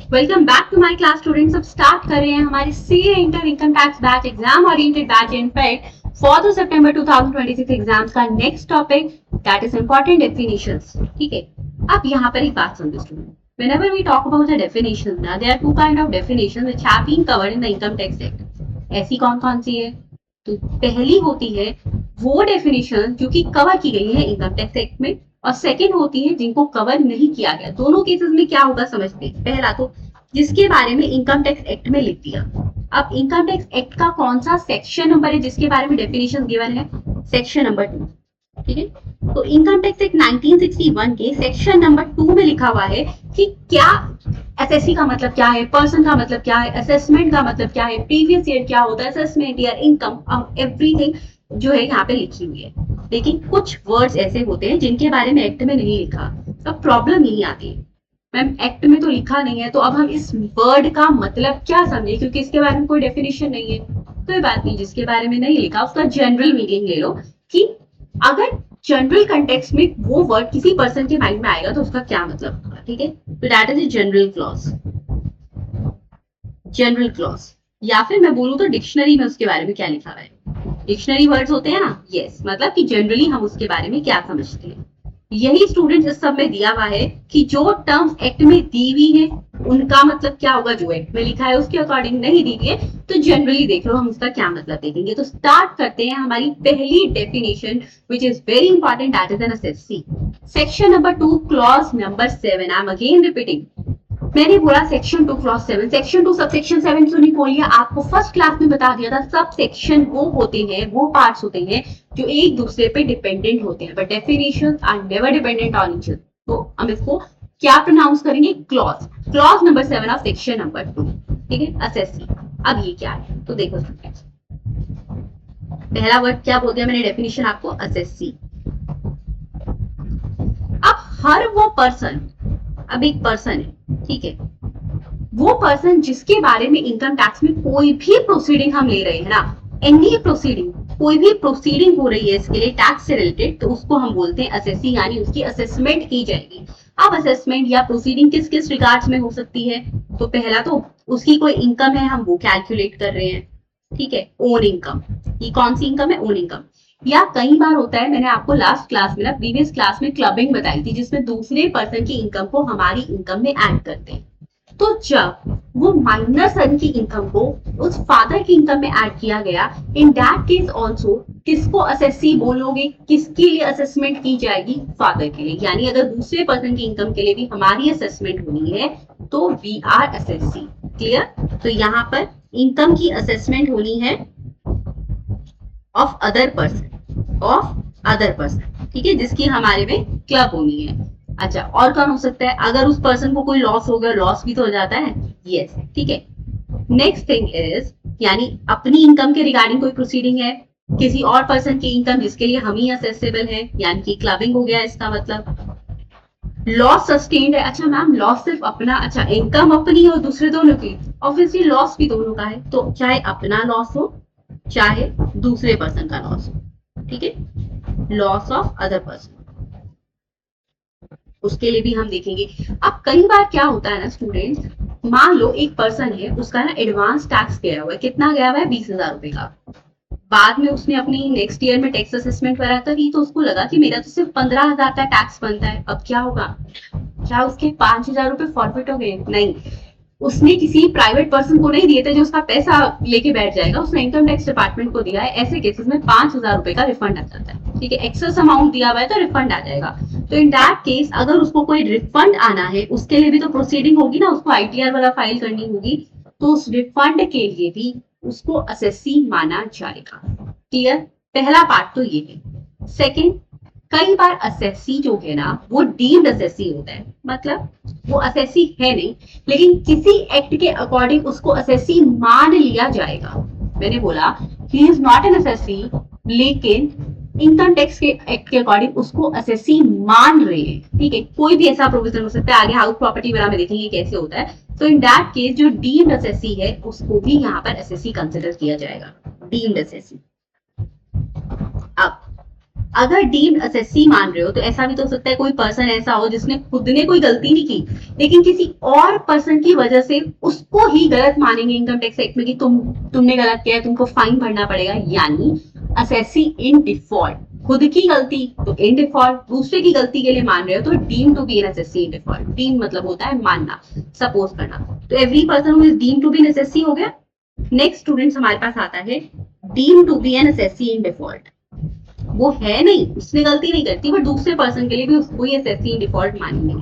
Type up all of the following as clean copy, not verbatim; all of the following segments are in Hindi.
Welcome back to my class students. अब स्टार्ट कर रहे हैं हमारे CA inter income tax batch exam oriented batch in fact for the सितंबर 2026 एग्जाम्स का next topic that is important definitions. ठीक है, अब यहाँ पर एक बात समझो student, whenever we talk about the definitions, now there are two kind of definitions which have been covered in the income tax act। ऐसी कौन कौन सी है? तो पहली होती है वो डेफिनेशन जो कि कवर की गई है इनकम टैक्स एक्ट में, और सेकंड होती है जिनको कवर नहीं किया गया। दोनों केसेस में क्या होगा समझते हैं। पहला तो जिसके बारे में इनकम टैक्स एक्ट में लिख दिया। अब इनकम टैक्स एक्ट का कौन सा सेक्शन नंबर है जिसके बारे में डेफिनेशन गिवन है? Section number 2। ठीक है, तो इनकम टैक्स एक्ट 1961 के सेक्शन नंबर 2 में लिखा हुआ है कि क्या एसएससी का मतलब क्या है, पर्सन का मतलब क्या है, असेसमेंट का मतलब क्या है, प्रीवियस ईयर क्या होता है, असेसमेंट ईयर, इनकम, एवरीथिंग जो है यहाँ पे लिखी हुई है। लेकिन कुछ वर्ड्स ऐसे होते हैं जिनके बारे में एक्ट में नहीं लिखा। अब प्रॉब्लम यही आती है, मैम एक्ट में तो लिखा नहीं है, तो अब हम इस वर्ड का मतलब क्या समझे, क्योंकि इसके बारे में कोई डेफिनेशन नहीं है। कोई बात नहीं, जिसके बारे में नहीं लिखा उसका जनरल मीनिंग ले लो कि अगर जनरल कंटेक्स्ट में वो वर्ड किसी पर्सन के माइंड में आएगा तो उसका क्या मतलब होगा। ठीक है, तो that is a general clause. General clause, या फिर मैं बोलूं तो डिक्शनरी में उसके बारे में क्या लिखा हुआ है। डिक्शनरी वर्ड्स होते हैं ना, यस, मतलब कि जनरली हम उसके बारे में क्या समझते हैं। यही स्टूडेंट्स इस सब में दिया हुआ है कि जो टर्म्स एक्ट में दी हुई है उनका मतलब क्या होगा, जो एक्ट में लिखा है उसके अकॉर्डिंग नहीं दी हुई है तो जनरली देख लो हम उसका क्या मतलब देखेंगे। तो स्टार्ट करते हैं हमारी पहली definition which is very important, that is an SSC. Section number 2 clause number 7। I am again repeating, मैंने बोला section 2 clause 7। Section 2 sub section 7 क्यों नहीं बोल लिया? आपको फर्स्ट क्लास में बता दिया था सब सेक्शन वो होते हैं, वो पार्ट्स होते हैं जो एक दूसरे पे डिपेंडेंट होते हैं, but definitions are never dependent on each other. तो हम इसको क्या प्रोनाउंस करेंगे? Clause. Clause number 7 of section number 2। ठीक है, असेसी। अब ये क्या है तो देखो स्टूडेंट्स, पहला वर्ड क्या बोलते हैं, मैंने डेफिनेशन आपको असेसी। अब हर वो पर्सन, अब एक पर्सन है, ठीक है, वो पर्सन जिसके बारे में इनकम टैक्स में कोई भी प्रोसीडिंग हम ले रहे हैं ना, एनी प्रोसीडिंग, कोई भी प्रोसीडिंग हो रही है इसके लिए टैक्स से रिलेटेड, तो उसको हम बोलते हैं असेसी, यानी उसकी असेसमेंट की जाएगी। अब असेसमेंट या प्रोसीडिंग किस किस रिगार्ड्स में हो सकती है? तो पहला तो उसकी कोई इनकम है, हम वो कैलकुलेट कर रहे हैं। ठीक है, ओन इनकम। ये कौन सी इनकम है? Own income. या कई बार होता है, मैंने आपको लास्ट क्लास में ना, प्रीवियस क्लास में क्लबिंग बताई थी, जिसमें दूसरे पर्सन की इनकम को हमारी इनकम में ऐड करते हैं। तो जब वो माइनर सन की इनकम को उस फादर की इनकम में ऐड किया गया, इन दैट केस ऑल्सो किसको असेसी बोलोगे? किसके लिए असेसमेंट की जाएगी? फादर के लिए। यानी अगर दूसरे पर्सन की इनकम के लिए भी हमारी असेसमेंट होनी है तो वी आर असेसी। क्लियर? तो यहाँ पर इनकम की असेसमेंट होनी है of other person, of other person. ठीक है, जिसकी हमारे में क्लब होनी है। अच्छा, और कौन हो सकता है? अगर उस पर्सन को कोई लॉस हो गया, लॉस भी तो हो जाता है, यस। ठीक है, नेक्स्ट थिंग इज, यानी अपनी इनकम के रिगार्डिंग कोई प्रोसीडिंग है, किसी और पर्सन की इनकम जिसके लिए हम ही असेसेबल है, यानी कि क्लबिंग हो गया इसका मतलब। लॉस सस्टेन्ड है, अच्छा मैम लॉस सिर्फ अपना, अच्छा इनकम अपनी और दूसरे दोनों की, ऑब्वियसली लॉस भी दोनों का है, तो चाहे अपना लॉस हो चाहे दूसरे पर्सन का लॉस हो। ठीक है, लॉस ऑफ अदर पर्सन, उसके लिए भी हम देखेंगे। अब कई बार क्या होता है ना स्टूडेंट्स, मान लो एक पर्सन है, उसका ना एडवांस टैक्स गया हुआ है, कितना गया हुआ है? 20,000 रुपए का। बाद में उसने अपनी नेक्स्ट ईयर में टैक्स असेसमेंट करा करी, तो उसको लगा कि मेरा तो सिर्फ 15,000 का टैक्स बनता है। अब क्या होगा? क्या उसके 5,000 रुपए फॉरफिट हो गए? नहीं, उसने किसी प्राइवेट पर्सन को नहीं दिए थे जो उसका पैसा लेके बैठ जाएगा, उसने इनकम टैक्स डिपार्टमेंट को दिया है। ऐसे केसेस में 5,000 रुपए का रिफंड आ जाता है। ठीक है, एक्सेस अमाउंट दिया हुआ है तो रिफंड आ जाएगा। तो इन दैट केस अगर उसको कोई रिफंड आना है, उसके लिए भी तो प्रोसीडिंग होगी ना, उसको आईटीआर वाला फाइल करनी होगी, तो उस रिफंड के लिए भी उसको असेसी माना जाएगा। क्लियर? पहला पार्ट तो ये है। सेकेंड, कई बार असेसी जो है ना वो डीम्ड असेसी होता है, मतलब वो असेसी है नहीं, लेकिन किसी एक्ट के अकॉर्डिंग उसको असेसी मान लिया जाएगा। मैंने बोला he is not an assessee, लेकिन इनकम टैक्स के एक्ट के अकॉर्डिंग उसको असेसी मान रहे हैं। ठीक है, कोई भी ऐसा प्रोविजन हो सकता है, आगे हाउस प्रॉपर्टी वगैरह में देखेंगे कैसे होता है। तो इन दैट केस जो डीम्ड असेसी है उसको भी यहाँ पर असेसी कंसिडर किया जाएगा, डीम्ड असेसी। अब अगर डीम्ड एसएससी मान रहे हो तो ऐसा भी तो हो सकता है कोई पर्सन ऐसा हो जिसने खुद ने कोई गलती नहीं की, लेकिन किसी और पर्सन की वजह से उसको ही गलत मानेंगे इनकम टैक्स एक्ट में कि तुमने गलत किया है, तुमको फाइन भरना पड़ेगा। यानी एसएससी इन डिफॉल्ट, खुद की गलती तो इन डिफॉल्ट, दूसरे की गलती के लिए मान रहे हो तो deem to be an SSC in default. Deem मतलब होता है मानना, सपोज करना। तो every person who is deem to be an SSC हो गया। नेक्स्ट स्टूडेंट्स हमारे पास आता है deem to be an SSC in default. वो है नहीं, उसने गलती नहीं करती, बट दूसरे पर्सन के लिए भी उसको ही एसएससी इन डिफॉल्ट मानेंगे।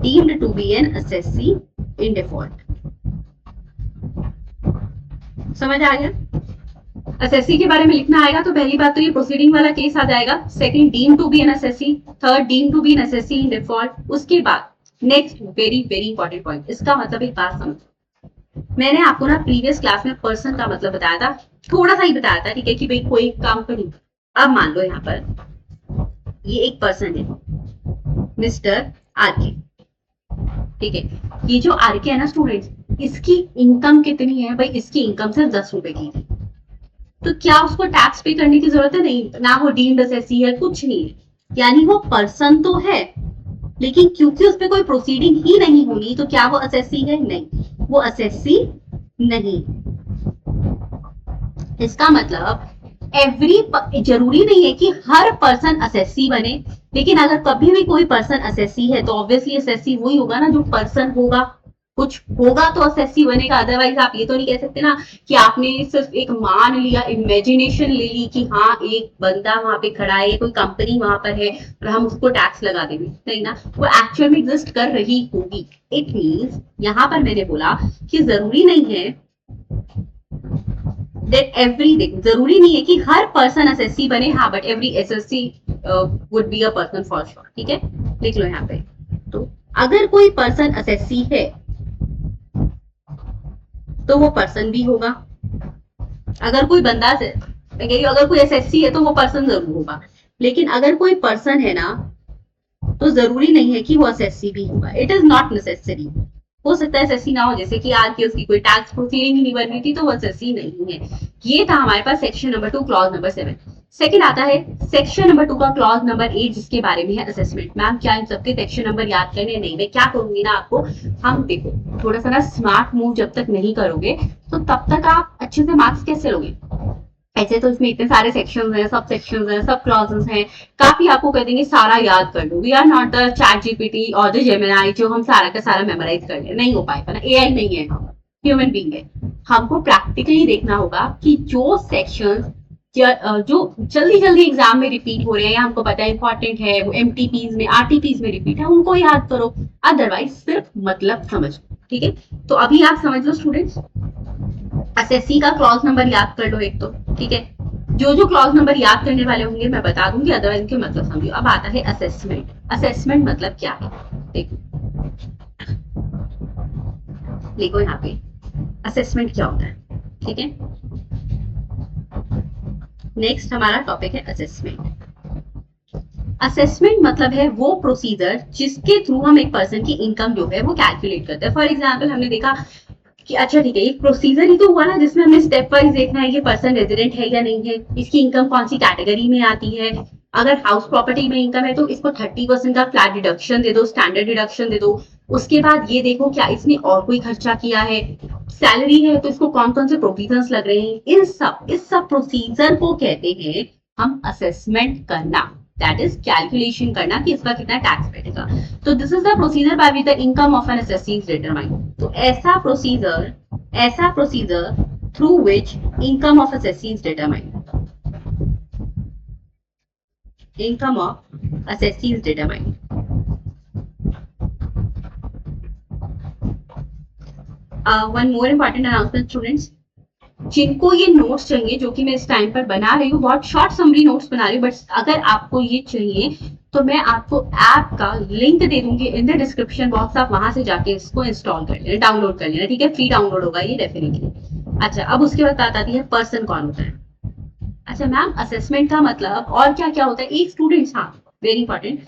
Deemed to be an SSC in default. समझ आ गया? एसएससी के बारे में लिखना आएगा तो पहली बात तो ये प्रोसीडिंग वाला केस आ जाएगा, second deem to be an SSC, third deem to be an SSC in default. उसके बाद next very very important point, इसका मतलब एक बात समझो। मैंने आपको ना प्रीवियस क्लास में पर्सन का मतलब बताया था, थोड़ा सा ही बताया था, ठीक है, कि भाई कोई कंपनी, अब मान लो यहाँ पर ये एक पर्सन है मिस्टर आरके, ठीक है। ये जो आरके है ना स्टूडेंट्स, इसकी इनकम कितनी है भाई? इसकी इनकम सिर्फ 10 रुपए की थी। तो क्या उसको टैक्स पे करने की जरूरत है? नहीं, ना वो डीम्ड एसएससी है, कुछ नहीं है। यानी वो पर्सन तो है, लेकिन क्योंकि उस पर कोई प्रोसीडिंग ही नहीं होनी, तो क्या वो एसएससी है? नहीं, वो एसएससी नहीं। इसका मतलब जरूरी नहीं है कि हर पर्सन एसएससी बने, लेकिन अगर कभी भी कोई पर्सन एसएससी है तो ऑब्वियसली एसएससी वही होगा ना जो पर्सन होगा। कुछ होगा तो एसएससी बनेगा, अदरवाइज आप ये तो नहीं कह सकते ना कि आपने सिर्फ एक मान लिया, इमेजिनेशन ले ली कि हाँ एक बंदा वहां पे खड़ा है, कोई कंपनी वहां पर है और हम उसको टैक्स लगा देंगे। नहीं ना, वो एक्चुअल में एग्जिस्ट कर रही होगी। इट मीन्स यहाँ पर मैंने बोला कि जरूरी नहीं है that everything, जरूरी नहीं है कि हर पर्सन एसएससी बने, हाँ, but every SSC would be a person for sure. ठीक है, लिख लो यहाँ पे। तो अगर कोई पर्सन एसएससी है तो वो पर्सन भी होगा। अगर कोई बंदा से अगर कोई एसएससी है तो वो पर्सन जरूर होगा, लेकिन अगर कोई पर्सन है ना तो जरूरी नहीं है कि वो एसएससी भी होगा। It is not necessary. हो सकता है एसएससी ना हो, जैसे कि आज की उसकी कोई टैक्स प्रोसीडिंग ही नहीं बन रही थी तो वो एसएससी नहीं है। ये था हमारे पास section number 2 clause number 7। Second आता है सेक्शन नंबर 2 का क्लॉज नंबर 8, जिसके बारे में है असेसमेंट। मैम क्या इन सबके सेक्शन नंबर याद करने? नहीं, मैं क्या करूंगी ना आपको, हम देखो थोड़ा सा ना स्मार्ट मूव जब तक नहीं करोगे तो तब तक आप अच्छे से मार्क्स कैसे लोगे? ऐसे तो इसमें इतने सारे सेक्शंस हैं, सब सेक्शंस हैं, सब क्लॉजेस हैं, काफी आपको कह देंगे सारा याद कर लो। We are not the chat GPT और द जेमिनाई जो हम सारा का सारा मेमोराइज कर ले, नहीं हो पाएगा ना, एआई नहीं है, ह्यूमन बीइंग है। हमको प्रैक्टिकली देखना होगा कि जो सेक्शंस जो जल्दी जल्दी एग्जाम में रिपीट हो रहे हैं या हमको पता है इंपॉर्टेंट है, वो एमटीपीज में आरटीपीज में रिपीट है, उनको याद करो। अदरवाइज सिर्फ मतलब समझ। ठीक है, तो अभी आप समझ लो स्टूडेंट्स, एसएससी का क्लॉज नंबर याद कर लो एक तो। ठीक है, जो जो क्लॉज नंबर याद करने वाले होंगे मैं बता दूंगी, अदरवाइज इनके मतलब समझो। अब आता है असेसमेंट। असेसमेंट मतलब क्या है? देखो देखो यहाँ पे असेसमेंट क्या होता है। ठीक है, नेक्स्ट हमारा टॉपिक है असेसमेंट। असेसमेंट मतलब है वो प्रोसीजर जिसके थ्रू हम एक पर्सन की इनकम जो है वो कैलकुलेट करते हैं। फॉर एग्जाम्पल हमने देखा कि अच्छा ठीक है, एक प्रोसीजर ही तो हुआ ना जिसमें हमें स्टेप वाइज देखना है कि पर्सन रेजिडेंट है या नहीं है, इसकी इनकम कौन सी कैटेगरी में आती है। अगर हाउस प्रॉपर्टी में इनकम है तो इसको 30% का फ्लैट डिडक्शन दे दो, स्टैंडर्ड डिडक्शन दे दो। उसके बाद ये देखो क्या इसने और कोई खर्चा किया है। सैलरी है तो इसको कौन कौन से प्रोविजंस लग रहे हैं। इस सब प्रोसीजर को कहते हैं हम असेसमेंट करना, दैट इज कैलकुलेशन करना कि इसका कितना टैक्स बैठेगा। तो this is the procedure by which the income of N assessee is determined. तो ऐसा procedure through which income of assessee is determined. Income of assessee is determined. One more important announcement students, जिनको ये नोट्स चाहिए जो कि मैं इस टाइम पर बना रही हूँ, बहुत शॉर्ट समरी नोट्स बना रही हूँ, बट अगर आपको ये चाहिए तो मैं आपको ऐप का लिंक दे दूंगी इन द डिस्क्रिप्शन बॉक्स। आप वहां से जाके इसको इंस्टॉल कर लेना, डाउनलोड कर लेना। ठीक है, फ्री डाउनलोड होगा ये डेफिनेटली। अच्छा, अब उसके बाद बात आती है पर्सन कौन होता है। अच्छा मैम, असेसमेंट का मतलब और क्या क्या होता है? एक स्टूडेंट्स, हाँ वेरी इंपॉर्टेंट,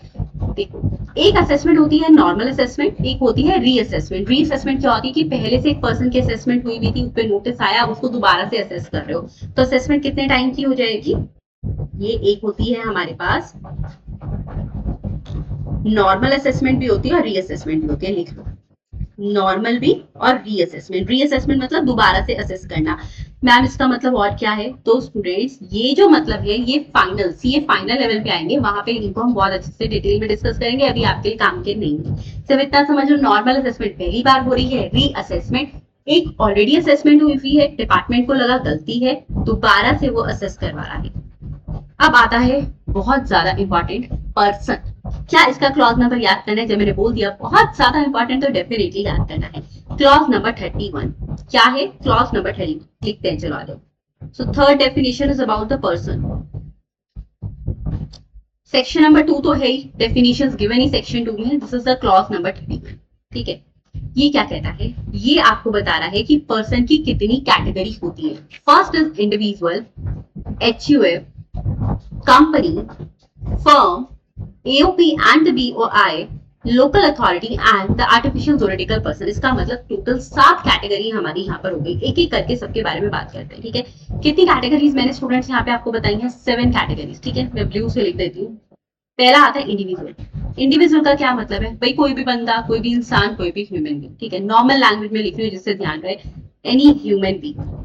देखो एक असेसमेंट होती है नॉर्मल असेसमेंट, एक होती है रीअसेसमेंट। रीअसेसमेंट क्या होती है कि पहले से एक पर्सन की असेसमेंट हुई थी, उस पर नोटिस आया, उसको दोबारा से असेस कर रहे हो, तो असेसमेंट कितने टाइम की हो जाएगी? ये एक होती है हमारे पास नॉर्मल असेसमेंट भी होती है और रीअसेसमेंट भी होती है, लिख लो नॉर्मल भी और रीअसेसमेंट। रीअसेसमेंट मतलब दोबारा से असेस करना। मैम इसका मतलब और क्या है? तो स्टूडेंट्स ये जो मतलब है ये फाइनल सीए फाइनल लेवल पे आएंगे, वहां पे इनको हम बहुत अच्छे से डिटेल में डिस्कस करेंगे, अभी आपके लिए काम के नहीं है। सिर्फ इतना समझ लो नॉर्मल असेसमेंट पहली बार हो रही है, रीअसेसमेंट एक ऑलरेडी असेसमेंट हुई है, डिपार्टमेंट को लगा गलती है, दोबारा से वो असेस करवा रहा है। अब आता है बहुत ज्यादा इंपॉर्टेंट पर्सन। क्या इसका क्लॉज नंबर याद करना है? जब मैंने बोल दिया बहुत ज्यादा इंपॉर्टेंट तो डेफिनेटली याद करना है। क्लॉज नंबर 31 क्या है? क्लॉज नंबर 31 लिखते हैं, चलो आ जाओ। So third definition is about the person. Section number 2 तो है ही, डेफिनेशंस गिवन ही सेक्शन 2 में। This is the clause number 31। ठीक है, ये क्या कहता है? ये आपको बता रहा है कि पर्सन की कितनी कैटेगरी होती है। First is individual, HUF, company, firm, AOP and the BOI, local authority and the artificial zoological person। इसका मतलब टोटल 7 कैटेगरी हमारी यहाँ पर हो गई। एक एक करके सबके बारे में बात करते हैं। ठीक है, कितनी कैटेगरीज मैंने स्टूडेंट्स यहाँ पे आपको बताई हैं? 7 कैटेगरीज। ठीक है, मैं ब्लू से लिख देती हूँ। पहला आता है इंडिविजुअल। इंडिविजुअल का क्या मतलब है भाई? कोई भी बंदा, कोई भी इंसान, कोई भी ह्यूमन बीइंग। ठीक है, नॉर्मल लैंग्वेज में लिख रही हूँ जिससे ध्यान रहे, एनी ह्यूमन बीइंग।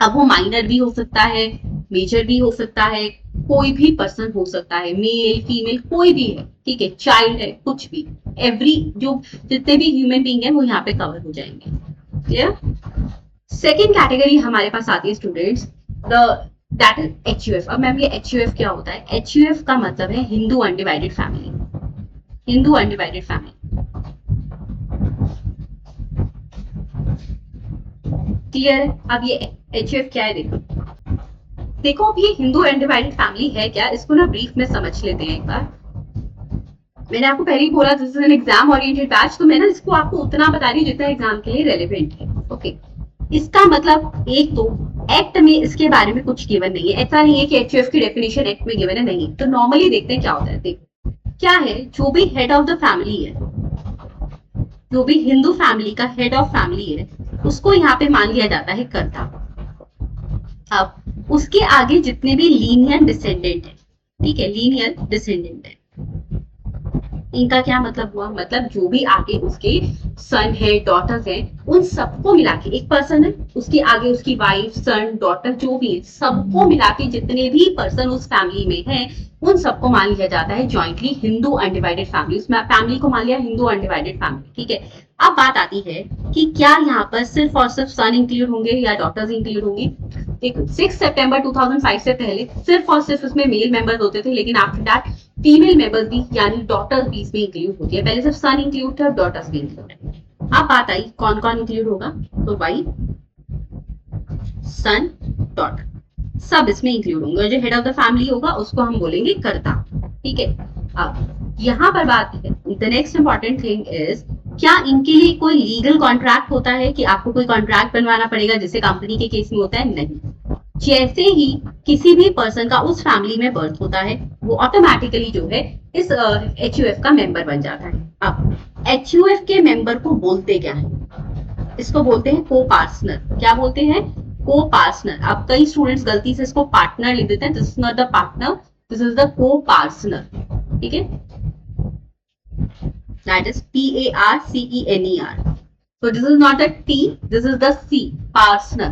अब वो माइनर भी हो सकता है, मेजर भी हो सकता है, कोई भी पर्सन हो सकता है, मेल फीमेल कोई भी है। ठीक है, चाइल्ड है, कुछ भी, एवरी जो जितने भी ह्यूमन बीइंग है वो यहाँ पे कवर हो जाएंगे। क्लियर? सेकेंड कैटेगरी हमारे पास आती है students the that is HUF। अब मैम ये HUF क्या होता है? HUF का मतलब है Hindu undivided family. Hindu undivided family clear है? अब ये HUF क्या है देखो। देखो अब ये हिंदू अनडिवाइडेड फैमिली है क्या, इसको ना ब्रीफ में समझ लेते हैं एक बार। मैंने आपको पहले ही बोला this is an exam oriented batch, तो मैं ना इसको आपको उतना बता रही हूँ जितना एग्जाम के लिए रेलेवेंट है। ओके, इसका मतलब एक तो एक्ट में इसके बारे में कुछ गिवन नहीं है। ऐसा नहीं है कि HUF की डेफिनेशन एक्ट में गिवन है, नहीं। तो नॉर्मली देखते हैं क्या होता है। देखो क्या है, जो भी हेड ऑफ द फैमिली है, जो भी हिंदू फैमिली का हेड ऑफ फैमिली है, उसको यहाँ पे मान लिया जाता है कर्ता। अब उसके आगे जितने भी लीनियर डिसेंडेंट है, ठीक है, लीनियर डिसेंडेंट है, इनका क्या मतलब हुआ? मतलब जो भी आगे उसके सन है, डॉटर्स है, उन सबको मिला के एक पर्सन है, उसके आगे उसकी वाइफ, सन, डॉटर जो भी है, सबको मिला के जितने भी पर्सन उस फैमिली में है, उन सबको मान लिया जाता है जॉइंटली हिंदू अनडिवाइडेड फैमिली। उसमें फैमिली को मान लिया हिंदू अनडिवाइडेड फैमिली। ठीक है, अब बात आती है कि क्या यहाँ पर सिर्फ और सिर्फ सन इंक्लूड होंगे या डॉटर्स इंक्लूड होंगी? देखो 6 सितंबर 2005 से पहले सिर्फ और सिर्फ उसमें मेल मेंबर्स होते थे, लेकिन आफ्टर दैट फीमेल मेंबर्स भी यानी डॉटर्स भी इसमें इंक्लूड होती है। पहले सिर्फ सन इंक्लूड थे और डॉटर्स भी इंक्लूड है। अब बात आई कौन कौन इंक्लूड होगा, तो भाई सन, डॉटर सब इसमें इंक्लूड होंगे, और जो हेड ऑफ द फैमिली होगा उसको हम बोलेंगे कर्ता। ठीक है, अब यहाँ पर बात है, the next important thing is क्या इनके लिए कोई लीगल कॉन्ट्रैक्ट होता है कि आपको कोई कॉन्ट्रैक्ट बनवाना पड़ेगा जैसे कंपनी के केस में होता है? नहीं। जैसे ही किसी भी पर्सन का उस फैमिली में बर्थ होता है, वो ऑटोमेटिकली जो है इस HUF का मेंबर बन जाता है। अब HUF के मेंबर को बोलते क्या है? इसको बोलते हैं को पार्टनर। क्या बोलते हैं? को पार्टनर। अब कई स्टूडेंट्स गलती से इसको पार्टनर लिख देते हैं, this is not the partner, this is the को पार्टनर। ठीक है, that is PARCENER. So this is not the T, this is the C, partner.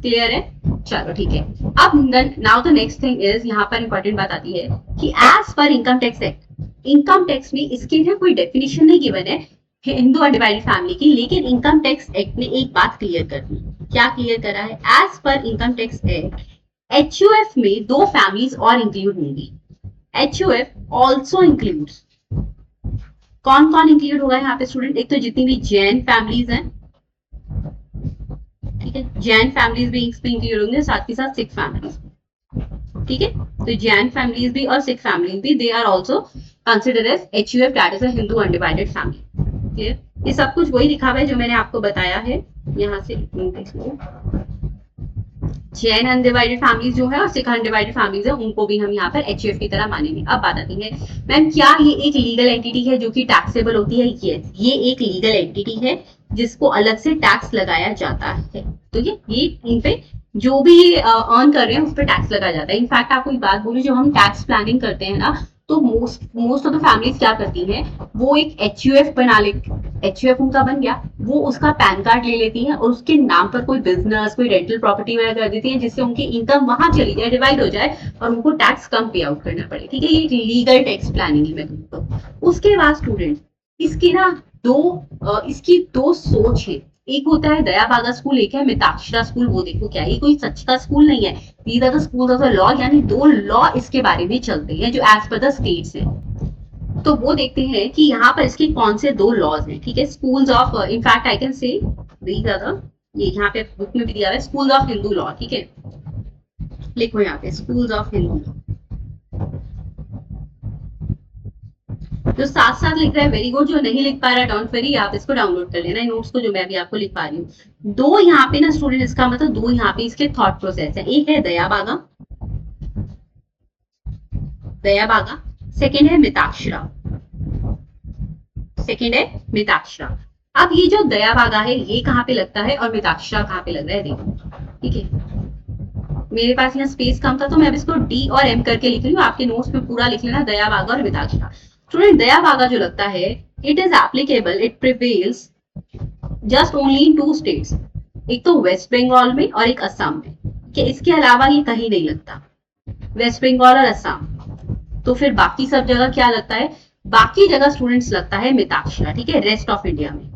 Clear है? चलो ठीक है। अब now the next thing is, यहाँ पर इंपॉर्टेंट बात आती है कि as per income tax act, income tax में इसके लिए कोई डेफिनेशन नहीं गिवन है हिंदू अनडिवाइडेड फैमिली की, लेकिन इनकम टैक्स एक्ट ने एक बात क्लियर कर दी। क्या क्लियर करा है? As per income tax act HUF में 2 फैमिलीज और इंक्लूड होंगी। HUF ऑल्सो इंक्लूड्स, कौन कौन इंक्लूड होगा यहाँ पे स्टूडेंट? एक तो जितनी भी जैन फैमिलीज हैं, ठीक है, जैन फैमिलीज भी इसमें इंक्लूड होंगे, साथ ही साथ सिख फैमिलीज। ठीक है, तो जैन फैमिलीज भी और सिख फैमिलीज भी, they are also consider as HUF, that is a Hindu undivided family. Clear? ये सब कुछ वही लिखा हुआ है जो मैंने आपको बताया है। यहाँ से देख लो, जैन अनडिवाइडेड फैमिलीज जो है और सिख अनडिवाइडेड फैमिलीज है, उनको भी हम यहाँ पर HUF की तरह मानेंगे। अब बात आती है मैम क्या ये एक लीगल एंटिटी है जो कि टैक्सेबल होती है? यस, ये एक लीगल एंटिटी है जिसको अलग से टैक्स लगाया जाता है। तो ये इन पे जो भी अर्न कर रहे हैं उस पर टैक्स लगाया जाता है। इनफैक्ट आपको एक बात बोलूं, जब हम टैक्स प्लानिंग करते हैं ना, तो मोस्ट ऑफ द फैमिलीज क्या करती हैं, वो एक HUF बना ले, HUF उनका बन गया, वो उसका पैन कार्ड ले लेती हैं और उसके नाम पर कोई बिजनेस, कोई रेंटल प्रॉपर्टी वगैरह कर देती है, जिससे उनकी इनकम वहां चली जाए, डिवाइड हो जाए और उनको टैक्स कम पे आउट करना पड़े। ठीक है, ये लीगल टैक्स प्लानिंग है मैं कहूँ तो। उसके बाद स्टूडेंट, इसकी ना इसकी दो सोच है। एक होता है दया बागा स्कूल, एक है मिताक्षरा स्कूल। वो देखो क्या, ये कोई सच का स्कूल नहीं है, these are the school of the law, यानी दो लॉ इसके बारे में चलते हैं जो एज पर द स्टेट्स है। तो वो देखते हैं कि यहाँ पर इसके कौन से दो लॉज हैं। ठीक है, schools of, in fact I can say these are the, ये यहाँ पे बुक में भी दिया हुआ है, स्कूल ऑफ हिंदू लॉ। ठीक है, लिखो यहाँ पे स्कूल्स ऑफ हिंदू लॉ। जो साथ साथ लिख रहा है वेरी गुड, जो नहीं लिख पा रहा डोंट वरी, आप इसको डाउनलोड कर लेना नोट्स को, जो मैं भी आपको लिख पा रही हूँ। दो यहाँ पे ना स्टूडेंट, इसका मतलब दो यहाँ पे इसके थॉट प्रोसेस है। एक है दया बागा, दया बागा, सेकेंड है मिताक्षरा, सेकेंड है मिताक्षरा। अब ये जो दया बागा है ये कहाँ पे लगता है और मिताक्षरा कहाँ पे लग रहा है, देखो। ठीक है, मेरे पास यहाँ स्पेस कम था तो मैं अब इसको D और M करके लिख रही हूँ, आपके नोट्स में पूरा लिख लेना दया बागा और मिताक्षरा। स्टूडेंट, दया बागा जो लगता है, it is applicable, it prevails just only in 2 states, एक तो वेस्ट बंगाल में और एक असम में, कि इसके अलावा ये कहीं नहीं लगता, वेस्ट बंगाल और असम। तो फिर बाकी सब जगह क्या लगता है, बाकी जगह स्टूडेंट्स लगता है मिताक्षरा। ठीक है, रेस्ट ऑफ इंडिया में।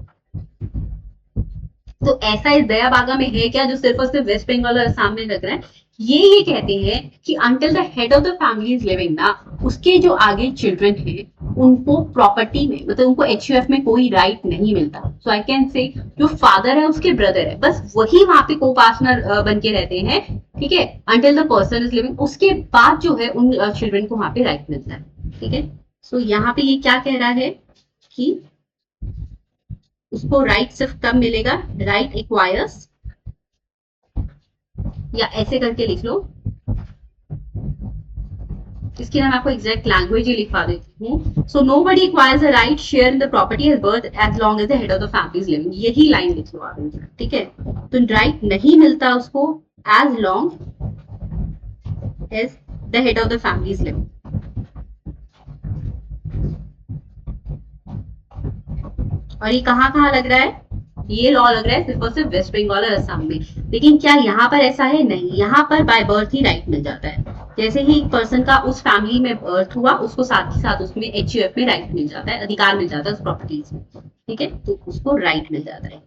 तो ऐसा इस दया बागा में है क्या जो सिर्फ और सिर्फ वेस्ट बंगाल और असम में लग रहा है? ये कहते हैं कि until the head of the family is living ना, उसके जो आगे चिल्ड्रन है उनको प्रॉपर्टी में, मतलब उनको HUF में कोई राइट नहीं मिलता। सो आई कैन से जो फादर है उसके ब्रदर है, बस वही वहां पे को पार्टनर बन के रहते हैं। ठीक है, until the person is living, उसके बाद जो है उन चिल्ड्रन को वहां पे राइट मिलता है। ठीक है, सो यहाँ पे ये क्या कह रहा है कि उसको राइट सिर्फ कब मिलेगा, राइट एक्वायर्स, या ऐसे करके लिख लो, इसकी ना मैं आपको एग्जैक्ट लैंग्वेज ही लिखवा देती हूँ। So nobody acquires a right share in the property as birth as long as the head of the family is living, यही लाइन लिख लो आप। ठीक है, तो राइट नहीं मिलता उसको as long as the head of the family is living. और ये कहाँ कहाँ लग रहा है, ये लॉ लग रहा है सिर्फ और सिर्फ वेस्ट बंगाल और असम में। लेकिन क्या यहाँ पर ऐसा है? नहीं, यहाँ पर बाय बर्थ ही राइट मिल जाता है। जैसे ही एक पर्सन का उस फैमिली में बर्थ हुआ, उसको साथ ही साथ उसमें HUF में राइट मिल जाता है, अधिकार मिल जाता है उस प्रॉपर्टीज में। ठीक है, तो उसको राइट मिल जाता है।